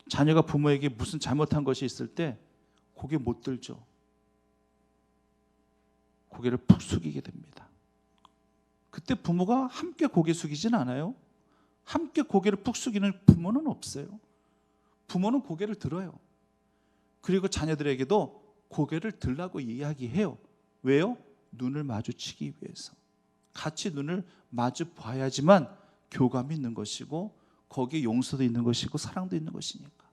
자녀가 부모에게 무슨 잘못한 것이 있을 때 고개 못 들죠. 고개를 푹 숙이게 됩니다. 그때 부모가 함께 고개 숙이진 않아요. 함께 고개를 푹 숙이는 부모는 없어요. 부모는 고개를 들어요. 그리고 자녀들에게도 고개를 들라고 이야기해요. 왜요? 눈을 마주치기 위해서. 같이 눈을 마주 봐야지만 교감이 있는 것이고 거기에 용서도 있는 것이고 사랑도 있는 것이니까.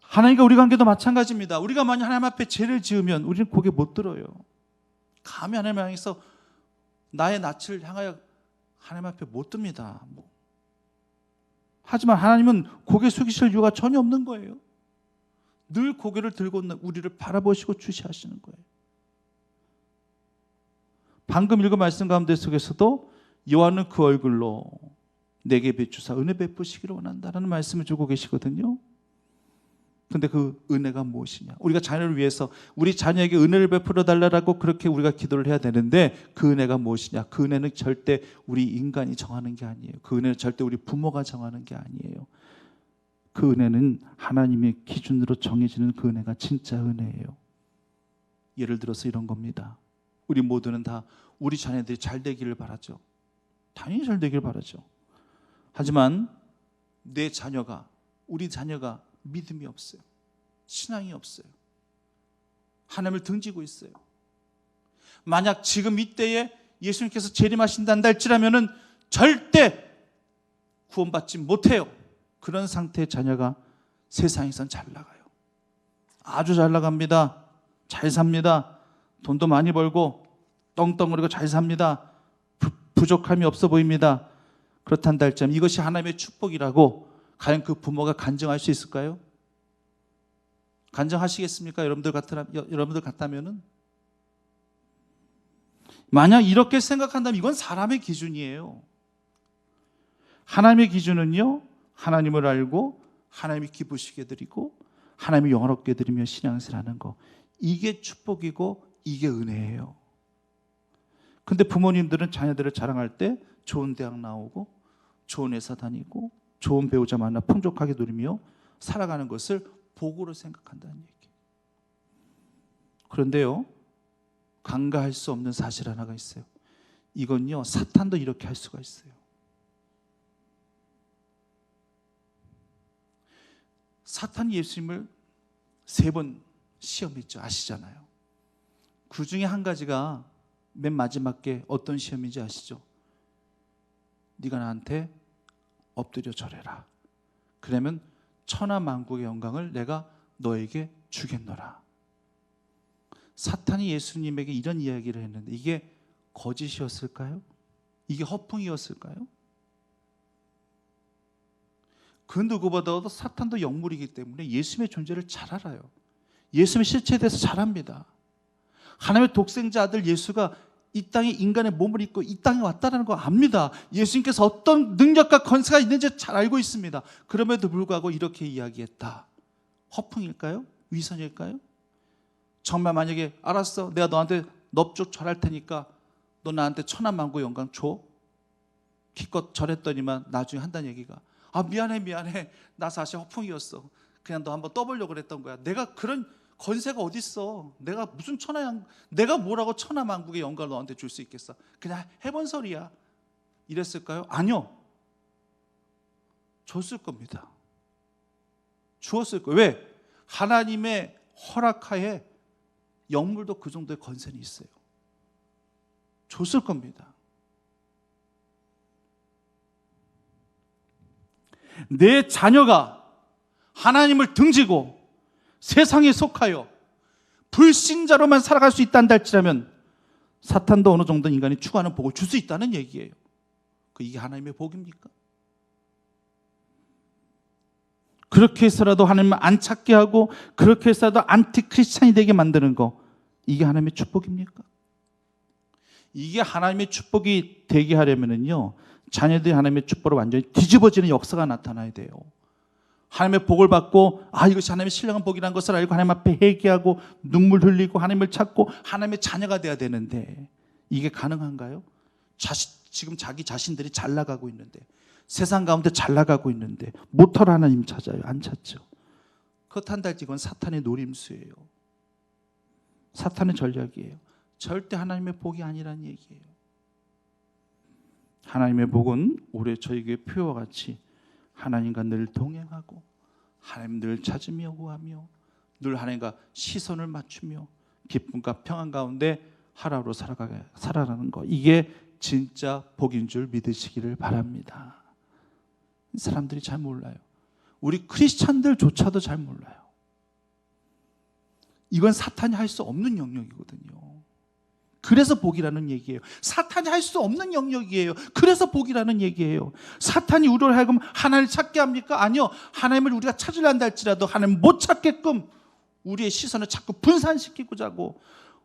하나님과 우리 관계도 마찬가지입니다. 우리가 만약 하나님 앞에 죄를 지으면 우리는 고개 못 들어요. 감히 하나님 향해서 나의 낯을 향하여 하나님 앞에 못 듭니다. 하지만 하나님은 고개 숙이실 이유가 전혀 없는 거예요. 늘 고개를 들고 우리를 바라보시고 주시하시는 거예요. 방금 읽은 말씀 가운데 속에서도 여호와는 그 얼굴로 내게 비추사 은혜 베푸시기를 원한다라는 말씀을 주고 계시거든요. 근데 그 은혜가 무엇이냐? 우리가 자녀를 위해서 우리 자녀에게 은혜를 베풀어 달라고 그렇게 우리가 기도를 해야 되는데 그 은혜가 무엇이냐? 그 은혜는 절대 우리 인간이 정하는 게 아니에요. 그 은혜는 절대 우리 부모가 정하는 게 아니에요. 그 은혜는 하나님의 기준으로 정해지는 그 은혜가 진짜 은혜예요. 예를 들어서 이런 겁니다. 우리 모두는 다 우리 자녀들이 잘 되기를 바라죠. 당연히 잘 되기를 바라죠. 하지만 내 자녀가, 우리 자녀가 믿음이 없어요. 신앙이 없어요. 하나님을 등지고 있어요. 만약 지금 이때에 예수님께서 재림하신단다 할지라면은 절대 구원받지 못해요. 그런 상태의 자녀가 세상에선 잘 나가요. 아주 잘 나갑니다. 잘 삽니다. 돈도 많이 벌고 떵떵거리고 잘 삽니다. 부족함이 없어 보입니다. 그렇단다 할지라면 이것이 하나님의 축복이라고 과연 그 부모가 간증할 수 있을까요? 간증하시겠습니까? 여러분들 같다면은? 만약 이렇게 생각한다면 이건 사람의 기준이에요. 하나님의 기준은요, 하나님을 알고 하나님이 기쁘시게 드리고 하나님이 영화롭게 드리며 신앙생활하는 거, 이게 축복이고 이게 은혜예요. 근데 부모님들은 자녀들을 자랑할 때 좋은 대학 나오고 좋은 회사 다니고 좋은 배우자 만나 풍족하게 누리며 살아가는 것을 복으로 생각한다는 얘기예요. 그런데요, 간과할 수 없는 사실 하나가 있어요. 이건요, 사탄도 이렇게 할 수가 있어요. 사탄이 예수님을 3번 시험했죠. 아시잖아요. 그 중에 한 가지가 맨 마지막에 어떤 시험인지 아시죠? 네가 나한테 엎드려 절해라. 그러면 천하만국의 영광을 내가 너에게 주겠노라. 사탄이 예수님에게 이런 이야기를 했는데 이게 거짓이었을까요? 이게 허풍이었을까요? 그 누구보다도 사탄도 영물이기 때문에 예수님의 존재를 잘 알아요. 예수님의 실체에 대해서 잘 압니다. 하나님의 독생자 아들 예수가 이 땅에 인간의 몸을 입고 이 땅에 왔다는 거 압니다. 예수님께서 어떤 능력과 권세가 있는지 잘 알고 있습니다. 그럼에도 불구하고 이렇게 이야기했다. 허풍일까요? 위선일까요? 정말 만약에 알았어, 내가 너한테 넙죽 절할 테니까 너 나한테 천하만국 영광 줘? 기껏 절했더니만 나중에 한다는 얘기가 미안해 나 사실 허풍이었어. 그냥 너 한번 떠보려고 그랬던 거야. 내가 그런 권세가 어딨어. 내가 무슨 내가 뭐라고 천하만국의 영광을 너한테 줄 수 있겠어. 그냥 해본 소리야. 이랬을까요? 아니요. 줬을 겁니다. 주었을 거예요. 왜? 하나님의 허락하에 영물도 그 정도의 권세는 있어요. 줬을 겁니다. 내 자녀가 하나님을 등지고 세상에 속하여 불신자로만 살아갈 수 있다는 할지라면 사탄도 어느 정도 인간이 추구하는 복을 줄 수 있다는 얘기예요. 이게 하나님의 복입니까? 그렇게 해서라도 하나님을 안 찾게 하고 그렇게 해서라도 안티 크리스찬이 되게 만드는 거, 이게 하나님의 축복입니까? 이게 하나님의 축복이 되게 하려면요, 자녀들이 하나님의 축복으로 완전히 뒤집어지는 역사가 나타나야 돼요. 하나님의 복을 받고 이것이 하나님의 신령한 복이라는 것을 알고 하나님 앞에 회개하고 눈물 흘리고 하나님을 찾고 하나님의 자녀가 돼야 되는데 이게 가능한가요? 지금 자기 자신들이 잘 나가고 있는데, 세상 가운데 잘 나가고 있는데 못하러 하나님 찾아요? 안 찾죠. 그렇단다 할지 이건 사탄의 노림수예요. 사탄의 전략이에요. 절대 하나님의 복이 아니라는 얘기예요. 하나님의 복은 올해 저에게 표와 같이 하나님과 늘 동행하고 하나님 늘 찾으며 구하며 늘 하나님과 시선을 맞추며 기쁨과 평안 가운데 하루하루 살아가는 거, 이게 진짜 복인 줄 믿으시기를 바랍니다. 사람들이 잘 몰라요. 우리 크리스찬들조차도 잘 몰라요. 이건 사탄이 할 수 없는 영역이거든요. 그래서 복이라는 얘기예요. 사탄이 할 수 없는 영역이에요. 그래서 복이라는 얘기예요. 사탄이 우리를 하여금 하나님을 찾게 합니까? 아니요. 하나님을 우리가 찾으려 한다 할지라도 하나님을 못 찾게끔 우리의 시선을 자꾸 분산시키고자 하고,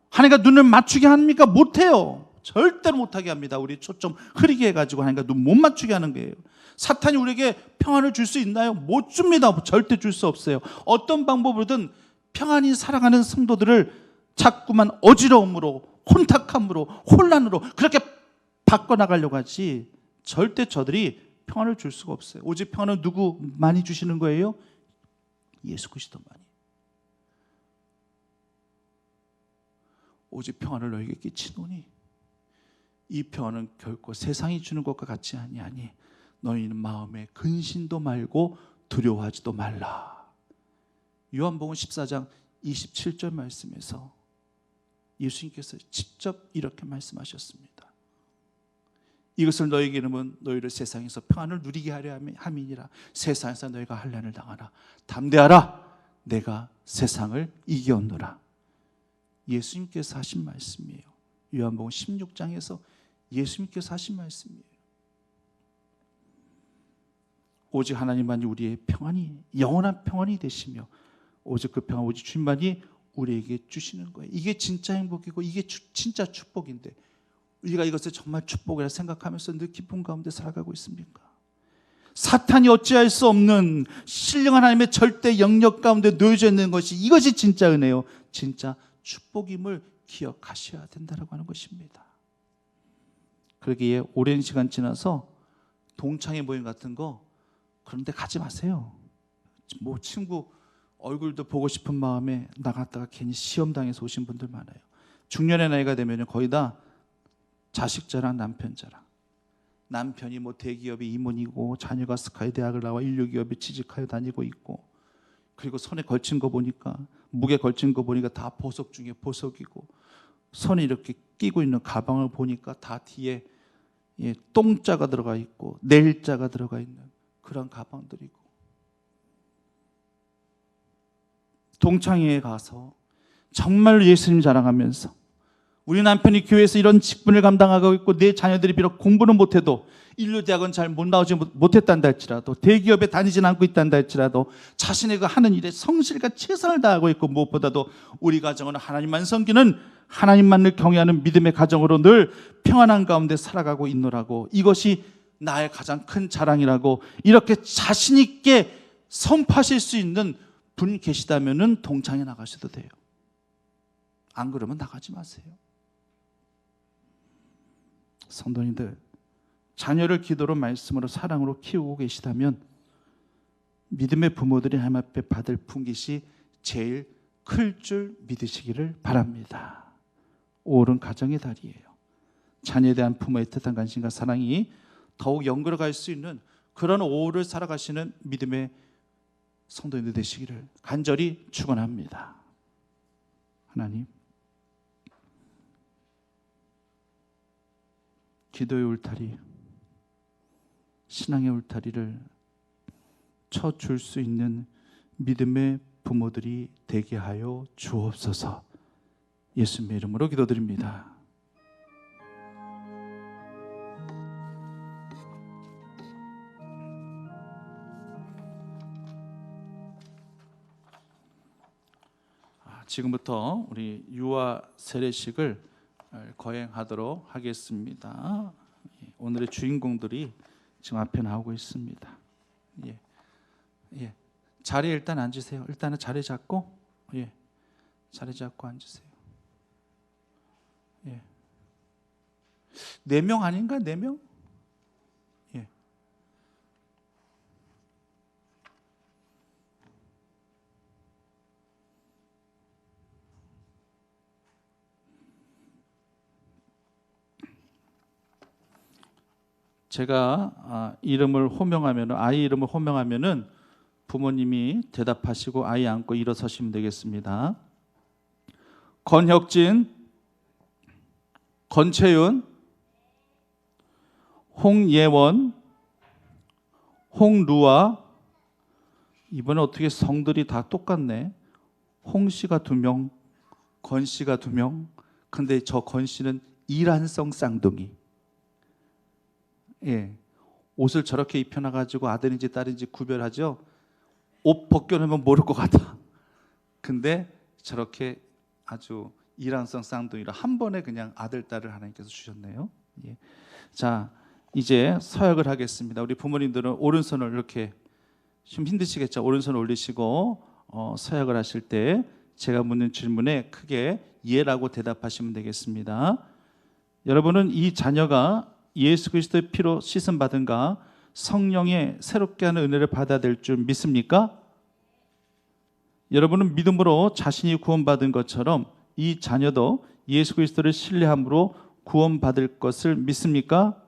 하나님과 눈을 맞추게 합니까? 못해요. 절대로 못하게 합니다. 우리 초점 흐리게 해가지고 하나님과 눈 못 맞추게 하는 거예요. 사탄이 우리에게 평안을 줄 수 있나요? 못 줍니다. 절대 줄 수 없어요. 어떤 방법으로든 평안히 살아가는 성도들을 자꾸만 어지러움으로, 혼탁함으로, 혼란으로 그렇게 바꿔나가려고 하지 절대 저들이 평안을 줄 수가 없어요. 오직 평안은 누구 많이 주시는 거예요? 예수 그리스도만이. 오직 평안을 너에게 끼치노니 이 평안은 결코 세상이 주는 것과 같지 아니하니 너희는 마음에 근심도 말고 두려워하지도 말라. 요한복음 14장 27절 말씀에서 예수님께서 직접 이렇게 말씀하셨습니다. 이것을 너희에게 이르면 너희를 세상에서 평안을 누리게 하려 함이니라. 세상에서 너희가 환난을 당하라. 담대하라. 내가 세상을 이겨노라. 예수님께서 하신 말씀이에요. 요한복음 16장에서 예수님께서 하신 말씀이에요. 오직 하나님만이 우리의 평안이, 영원한 평안이 되시며 오직 그 평안, 오직 주님만이 우리에게 주시는 거예요. 이게 진짜 행복이고 이게 진짜 축복인데 우리가 이것을 정말 축복이라 생각하면서 늘 기쁨 가운데 살아가고 있습니까? 사탄이 어찌할 수 없는 신령한 하나님의 절대 영역 가운데 놓여져 있는 것이, 이것이 진짜 은혜요, 진짜 축복임을 기억하셔야 된다고 하는 것입니다. 그러기에 오랜 시간 지나서 동창회 모임 같은 거 그런데 가지 마세요. 뭐 친구 얼굴도 보고 싶은 마음에 나갔다가 괜히 시험 당해서 오신 분들 많아요. 중년의 나이가 되면 거의 다 자식 자랑, 남편 자랑. 남편이 뭐 대기업의 임원이고 자녀가 스카이 대학을 나와 인류기업에 취직하여 다니고 있고, 그리고 손에 걸친 거 보니까, 목에 걸친 거 보니까 다 보석 중에 보석이고, 손에 이렇게 끼고 있는 가방을 보니까 다 뒤에 똥자가 들어가 있고 내일자가 들어가 있는 그런 가방들이고, 동창회에 가서 정말로 예수님 자랑하면서 우리 남편이 교회에서 이런 직분을 감당하고 있고 내 자녀들이 비록 공부는 못해도 인류대학은 잘 못 나오지 못했단다 할지라도, 대기업에 다니진 않고 있단다 할지라도 자신의 그 하는 일에 성실과 최선을 다하고 있고, 무엇보다도 우리 가정은 하나님만 섬기는, 하나님만을 경외하는 믿음의 가정으로 늘 평안한 가운데 살아가고 있노라고, 이것이 나의 가장 큰 자랑이라고 이렇게 자신 있게 선포하실 수 있는 분 계시다면 동창회 나가셔도 돼요. 안 그러면 나가지 마세요. 성도님들, 자녀를 기도로, 말씀으로, 사랑으로 키우고 계시다면 믿음의 부모들이 하나님 앞에 받을 품깃이 제일 클 줄 믿으시기를 바랍니다. 5월은 가정의 달이에요. 자녀에 대한 부모의 뜻한 관심과 사랑이 더욱 연결할 수 있는 그런 5월을 살아가시는 믿음의 성도님들 되시기를 간절히 축원합니다. 하나님, 기도의 울타리, 신앙의 울타리를 쳐줄 수 있는 믿음의 부모들이 되게 하여 주옵소서. 예수님의 이름으로 기도드립니다. 지금부터 우리 유아 세례식을 거행하도록 하겠습니다. 오늘의 주인공들이 지금 앞에 나오고 있습니다. 자리에 일단 앉으세요. 일단은 자리 잡고, 자리 잡고 앉으세요. 4명 아닌가? 4명? 제가 이름을 호명하면, 아이 이름을 호명하면은 부모님이 대답하시고 아이 안고 일어서시면 되겠습니다. 권혁진, 권채윤, 홍예원, 홍루아. 이번에 어떻게 성들이 다 똑같네. 홍씨가 2명, 권씨가 2명. 근데 저 권씨는 이란성 쌍둥이. 옷을 저렇게 입혀놔가지고 아들인지 딸인지 구별하죠. 옷 벗겨내면 모를 것 같아. 근데 저렇게 아주 이란성 쌍둥이라 한 번에 그냥 아들, 딸을 하나님께서 주셨네요. 자, 이제 서약을 하겠습니다. 우리 부모님들은 오른손을 이렇게, 좀 힘드시겠죠? 오른손을 올리시고 서약을 하실 때 제가 묻는 질문에 크게 예라고 대답하시면 되겠습니다. 여러분은 이 자녀가 예수 그리스도의 피로 씻음 받은가, 성령의 새롭게 하는 은혜를 받아야 될 줄 믿습니까? 여러분은 믿음으로 자신이 구원받은 것처럼 이 자녀도 예수 그리스도를 신뢰함으로 구원받을 것을 믿습니까?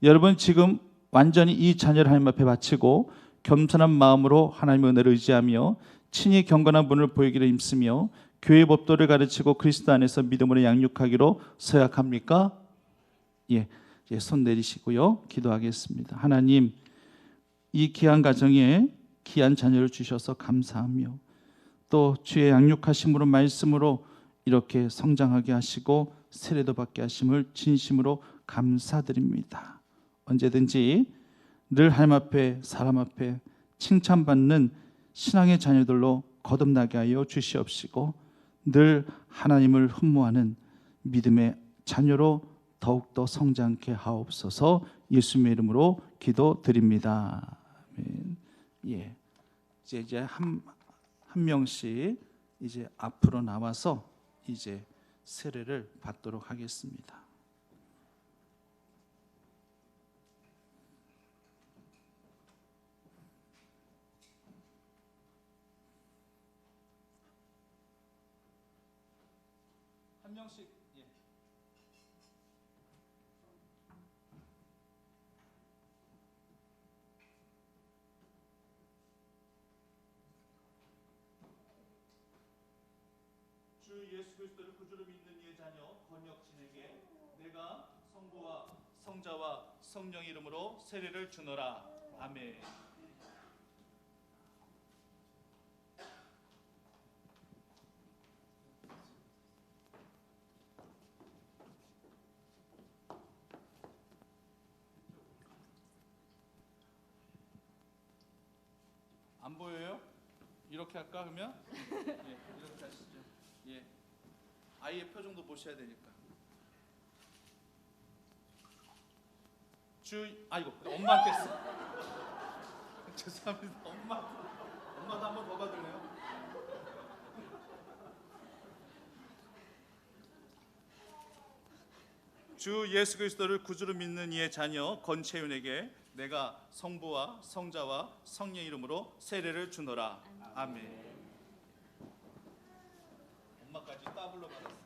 여러분 지금 완전히 이 자녀를 하나님 앞에 바치고 겸손한 마음으로 하나님의 은혜를 의지하며 친히 경건한 분을 보이기를 힘쓰며 교회 법도를 가르치고 그리스도 안에서 믿음으로 양육하기로 서약합니까? 손 내리시고요. 기도하겠습니다. 하나님, 이 귀한 가정에 귀한 자녀를 주셔서 감사하며 또 주의 양육하심으로, 말씀으로 이렇게 성장하게 하시고 세례도 받게 하심을 진심으로 감사드립니다. 언제든지 늘 하나님 앞에, 사람 앞에 칭찬받는 신앙의 자녀들로 거듭나게 하여 주시옵시고 늘 하나님을 흠모하는 믿음의 자녀로 더욱더 성장케 하옵소서. 예수님의 이름으로 기도드립니다. 아멘. 이제 한 명씩 이제 앞으로 나와서 이제 세례를 받도록 하겠습니다. 명씩. 예. 주 예수 그리스도를 구주로 믿는 이의 자녀 권혁진에게 내가 성부와 성자와 성령 이름으로 세례를 주노라. 아멘. 안 보여요? 이렇게 할까 그러면? 예, 이렇게 하시죠. 예, 아이의 표정도 보셔야 되니까. 아이고 엄마한테 했어. 죄송합니다. 엄마도 한 번 더 받을래요? 주 예수 그리스도를 구주로 믿는 이의 자녀 권채윤에게 내가 성부와 성자와 성령 이름으로 세례를 주노라. 아멘. 엄마까지 따블로 받았어.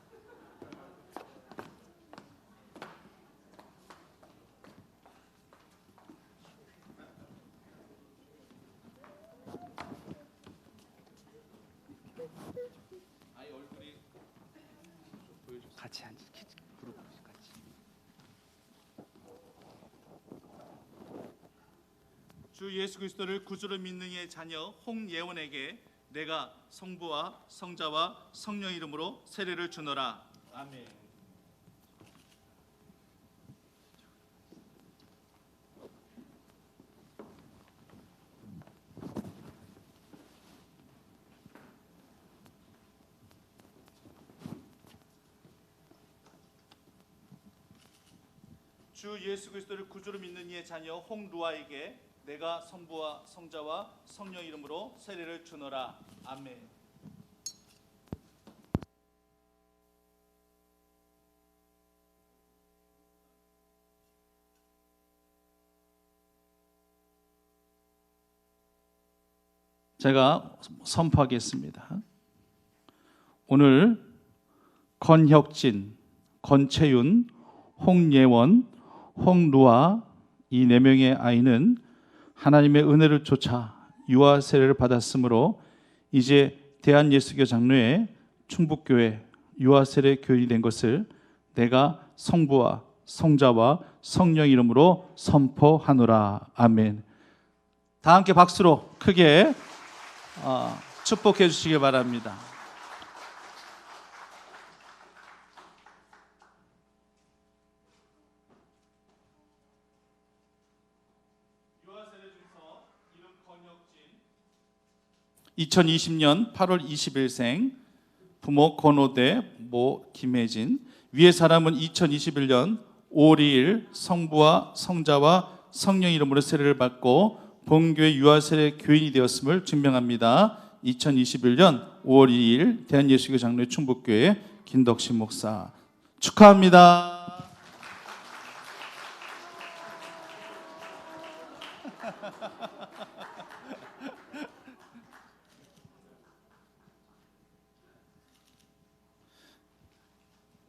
아이 얼굴이 보여주세요. 같이 앉으 그룹 같이. 주 예수 그리스도를 구주로 믿는 이의 자녀 홍예원에게 내가 성부와 성자와 성령 이름으로 세례를 주노라. 아멘. 주 예수 그리스도를 구주로 믿는 이의 자녀 홍루아에게 내가 성부와 성자와 성령 이름으로 세례를 주노라. 아멘. 제가 선포하겠습니다. 오늘 권혁진, 권채윤, 홍예원, 홍루아 이 네 명의 아이는 하나님의 은혜를 쫓아 유아 세례를 받았으므로 이제 대한예수교 장로회 충북교회 유아 세례 교인이 된 것을 내가 성부와 성자와 성령 이름으로 선포하노라. 아멘. 다 함께 박수로 크게 축복해 주시기 바랍니다. 유아세례중서 이름 권혁진 2020년 8월 20일생 부모 권호대 모 김혜진 위의 사람은 2021년 5월 2일 성부와 성자와 성령 이름으로 세례를 받고 본교회 유아세례 교인이 되었음을 증명합니다. 2021년 5월 2일 대한예수교 장로회 충북교회 김덕신 목사 축하합니다.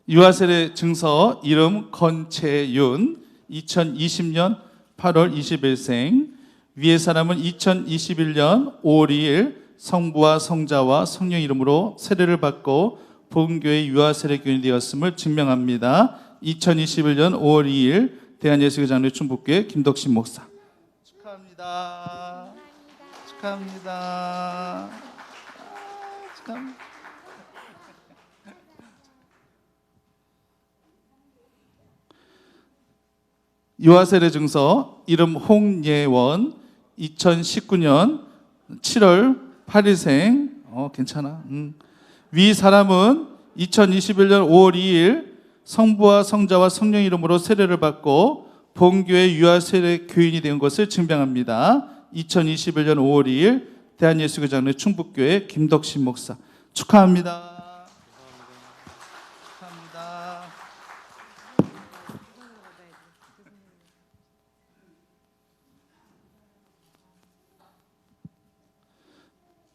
유아세례 증서 이름 권채윤 2020년 8월 20일생 위의 사람은 2021년 5월 2일 성부와 성자와 성령 이름으로 세례를 받고 본교회 유아세례 교인이 되었음을 증명합니다. 2021년 5월 2일 대한예수교 장로회 충북교회 김덕신 목사 축하합니다. 축하합니다. 축하합니다. 유아세례 증서 이름 홍예원 2019년 7월 8일생 괜찮아. 위 사람은 2021년 5월 2일 성부와 성자와 성령 이름으로 세례를 받고 본교회 유아세례 교인이 된 것을 증명합니다. 2021년 5월 2일 대한예수교 장로회 충북교회 김덕신 목사 축하합니다. 축하합니다.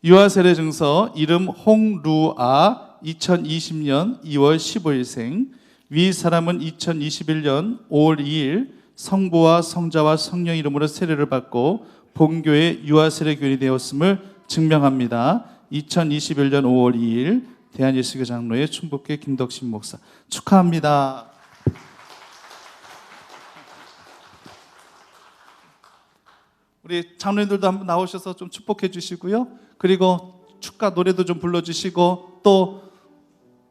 유아세례 증서 이름 홍루아 2020년 2월 15일생, 위 사람은 2021년 5월 2일 성부와 성자와 성령 이름으로 세례를 받고 본교의 유아세례 교인이 되었음을 증명합니다. 2021년 5월 2일 대한예수교 장로의 충북교회 김덕신 목사 축하합니다. 우리 장로님들도 한번 나오셔서 좀 축복해 주시고요. 그리고 축가 노래도 좀 불러주시고 또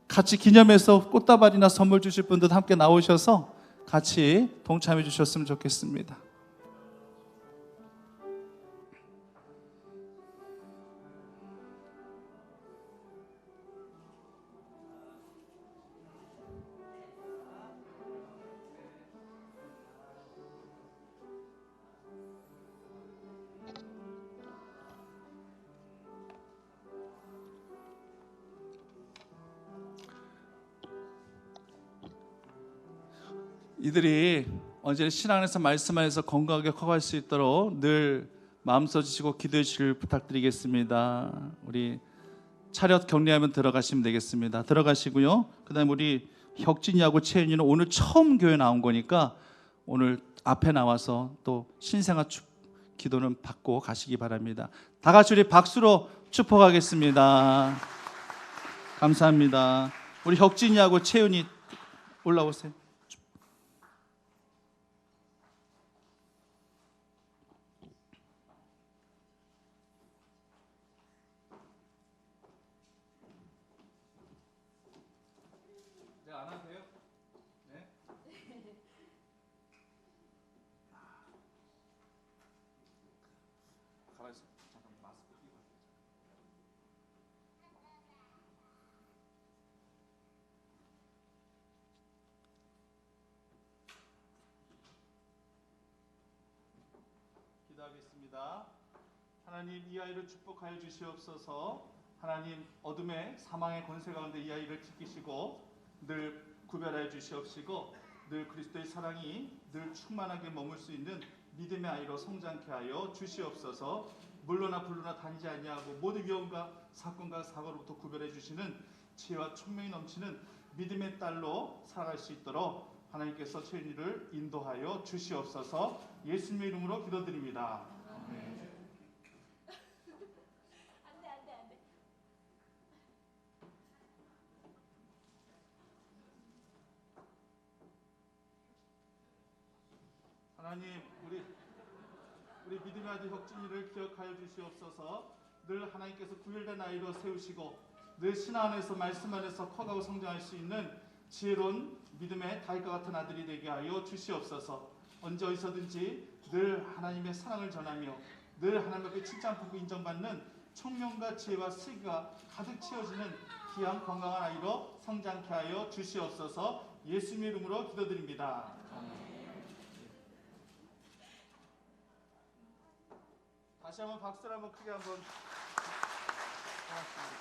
같이 기념해서 꽃다발이나 선물 주실 분들도 함께 나오셔서 같이 동참해 주셨으면 좋겠습니다. 이들이 언제나 신앙 안에서 말씀 안에서 건강하게 커갈 수 있도록 늘 마음 써주시고 기도해 주시길 부탁드리겠습니다. 우리 차렷 격리하면 들어가시면 되겠습니다. 들어가시고요. 그 다음에 우리 혁진이하고 채윤이는 오늘 처음 교회 나온 거니까 오늘 앞에 나와서 또 신생아 기도는 받고 가시기 바랍니다. 다 같이 우리 박수로 축복하겠습니다. 감사합니다. 우리 혁진이하고 채윤이 올라오세요. 안 하세요? 네? 가만있어. 잠깐 마스크 끼고. 기도하겠습니다. 하나님, 이 아이를 축복하여 주시옵소서. 하나님, 어둠의 사망의 권세 가운데 이 아이를 지키시고 늘 구별하여 주시옵시고 늘 그리스도의 사랑이 늘 충만하게 머물 수 있는 믿음의 아이로 성장케 하여 주시옵소서. 물러나 불러나 다니지 아니하고 모든 위험과 사건과 사고로부터 구별해 주시는 지혜와 총명이 넘치는 믿음의 딸로 살아갈 수 있도록 하나님께서 채윤이를 인도하여 주시옵소서. 예수님의 이름으로 기도드립니다. 아멘. 하나님, 우리 믿음의 아들 혁진이를 기억하여 주시옵소서. 늘 하나님께서 구별된 아이로 세우시고 늘 신앙 안에서 말씀 안에서 커가고 성장할 수 있는 지혜로운 믿음의 다윗과 같은 아들이 되게 하여 주시옵소서. 언제 어디서든지 늘 하나님의 사랑을 전하며 늘 하나님 앞에 칭찬받고 인정받는 총명과 지혜와 슬기가 가득 채워지는 귀한 건강한 아이로 성장케 하여 주시옵소서. 예수님의 이름으로 기도드립니다. 다시 한번 박수를 한번 크게 한번. 고맙습니다.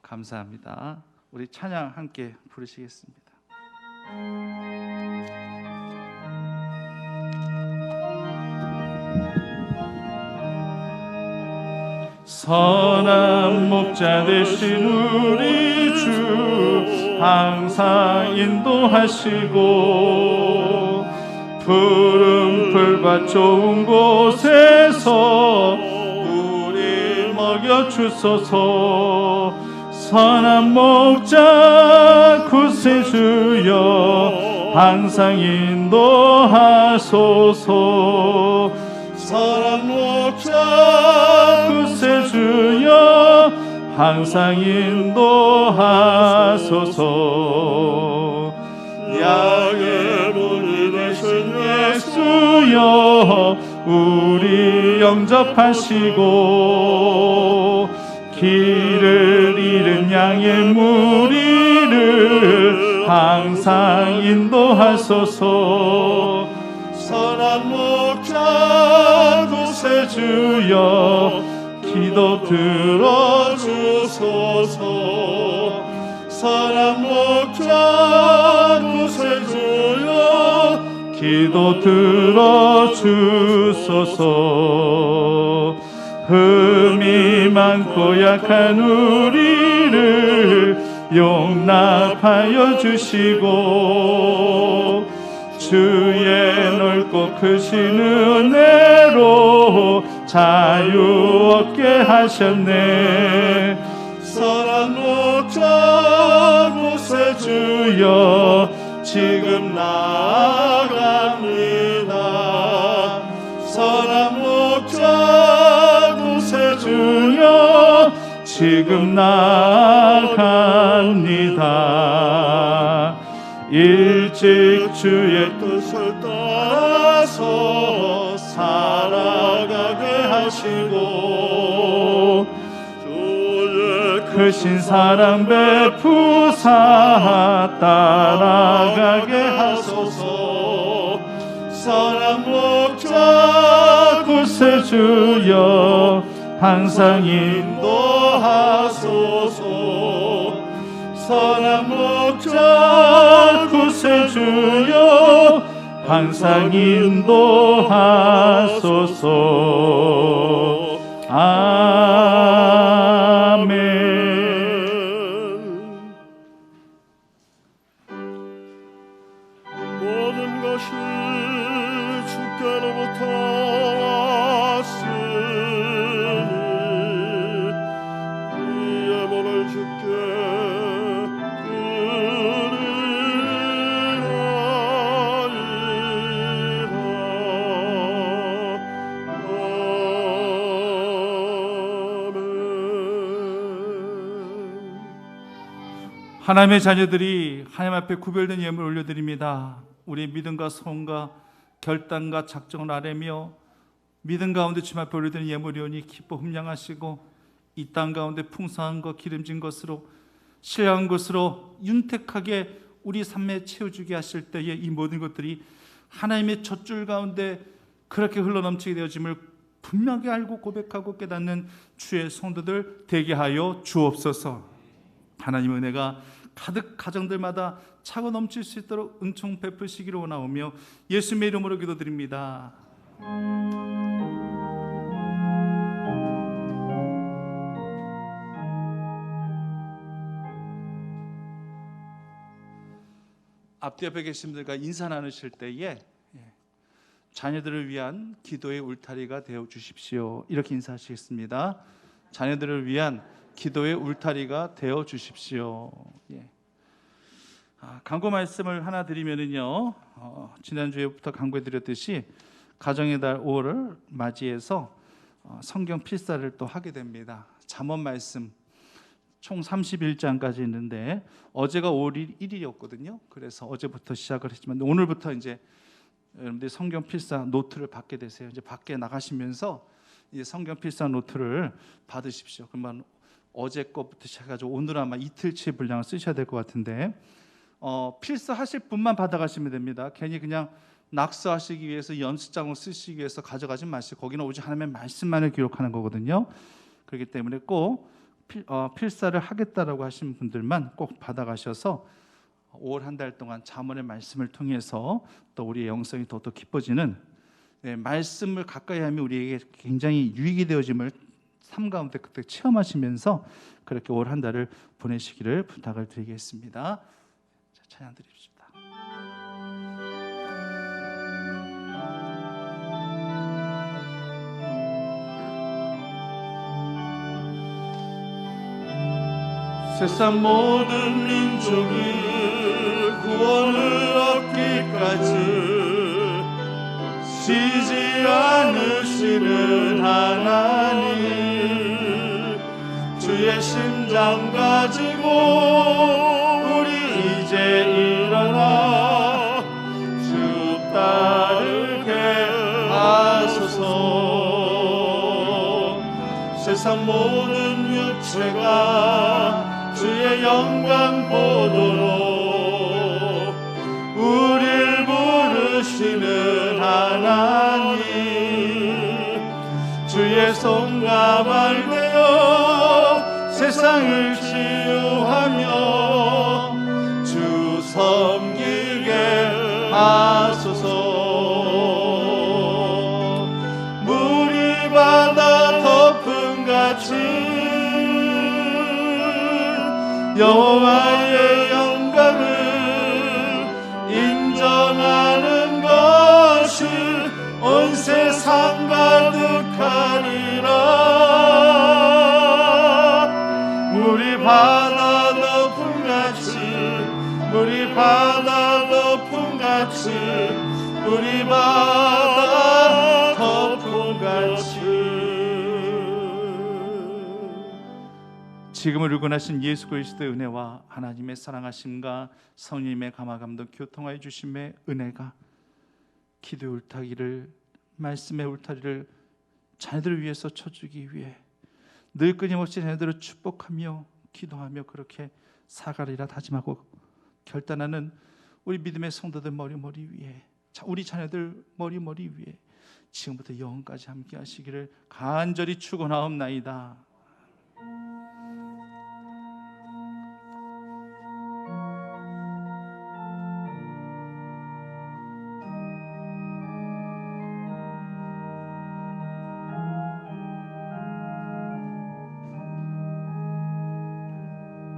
감사합니다. 우리 찬양 함께 부르시겠습니다. 선한 목자 되신 우리 주 항상 인도하시고 푸른 풀밭 좋은 곳에서 우리 먹여주소서. 선한 목자 구세주여 항상 인도하소서. 선한 목자 구세주여 항상 인도하소서. 양의 문이 되신 예수여 우리 영접하시고 길을 잃은 양의 무리를 항상 인도하소서. 선한 목자 구세주여 기도 들어주소서. 선한 목자 구세주여 기도 들어주소서. 흠이 많고 약한 우리를 용납하여 주시고 주의 넓고 크신 은혜로 자유 얻게 하셨네. 선한 목자 구세주여 지금 나아갑니다. 선한 목자 구세주여 지금 나아갑니다. 일찍 주의 뜻을 따라서 살아가게 하시고 주의 크신 사랑 베푸사 따라가게 하소서. 선한 목자 구세주여 항상 인도하소서. 선한 목자 구세주여 항상 인도하소서. 아멘. 모든 것이 주께로부터 왔으니 이 예물을 주께 하나님의 자녀들이 하나님 앞에 구별된 예물을 올려드립니다. 우리의 믿음과 소원과 결단과 작정을 아뢰며 믿음 가운데 주님 앞에 올려드리는 예물이오니 기뻐 흠량하시고 이 땅 가운데 풍성한 것 기름진 것으로 신령한 것으로 윤택하게 우리 삶에 채워주게 하실 때에 이 모든 것들이 하나님의 젖줄 가운데 그렇게 흘러넘치게 되어짐을 분명히 알고 고백하고 깨닫는 주의 성도들 되게 하여 주옵소서. 하나님의 은혜가 가득 가정들마다 차고 넘칠 수 있도록 은총 베푸시기를 원하오며 예수님의 이름으로 기도드립니다. 앞뒤 옆에 계신 분들과 인사 나누실 때에 자녀들을 위한 기도의 울타리가 되어 주십시오. 이렇게 인사하시겠습니다. 자녀들을 위한 기도의 울타리가 되어 주십시오. 강구 말씀을 하나 드리면은요, 지난주에부터 강구해드렸듯이 가정의 달 5월을 맞이해서 성경 필사를 또 하게 됩니다. 잠언 말씀 총 31장까지 있는데 어제가 5월 1일이었거든요. 그래서 어제부터 시작을 했지만 오늘부터 이제 여러분들이 성경 필사 노트를 받게 되세요. 이제 밖에 나가시면서 이 성경 필사 노트를 받으십시오. 그러면 어제 것부터 시작해가지고 오늘 아마 이틀치 분량을 쓰셔야 될 것 같은데 필사하실 분만 받아가시면 됩니다. 괜히 그냥 낙서하시기 위해서 연습장을 쓰시기 위해서 가져가지 마시고 거기는 오직 하나님의 말씀만을 기록하는 거거든요. 그렇기 때문에 꼭 필사를 하겠다라고 하신 분들만 꼭 받아가셔서 5월 한 달 동안 잠언의 말씀을 통해서 또 우리의 영성이 더더 깊어지는 말씀을 가까이 하면 우리에게 굉장히 유익이 되어짐을 삶 가운데 그때 체험하시면서 그렇게 올 한 달을 보내시기를 부탁을 드리겠습니다. 자, 찬양 드립시다. 세상 모든 민족이 구원을 얻기까지 쉬지 않으시는 하나님 주의 심장 가지고 우리 이제 일어나 주 따르게 하소서. 세상 모든 육체가 주의 영광 보도록 우릴 부르시는 하나님 주의 손과 발 되어 세상을 치유하며 여호와의 영광을 인정하는 것이 온 세상 가득하리라. 물이 바다 덮음같이 물이 바다 덮음같이 물이 바다 덮음같이 지금을 일궈나신 예수 그리스도의 은혜와 하나님의 사랑하심과 성령님의 감화감동 교통하여 주심의 은혜가 기도의 울타기를 말씀의 울타리를 자녀들을 위해서 쳐주기 위해 늘 끊임없이 자녀들을 축복하며 기도하며 그렇게 사가리라 다짐하고 결단하는 우리 믿음의 성도들 머리 위에 우리 자녀들 머리 위에 지금부터 영원까지 함께 하시기를 간절히 축원하옵나이다.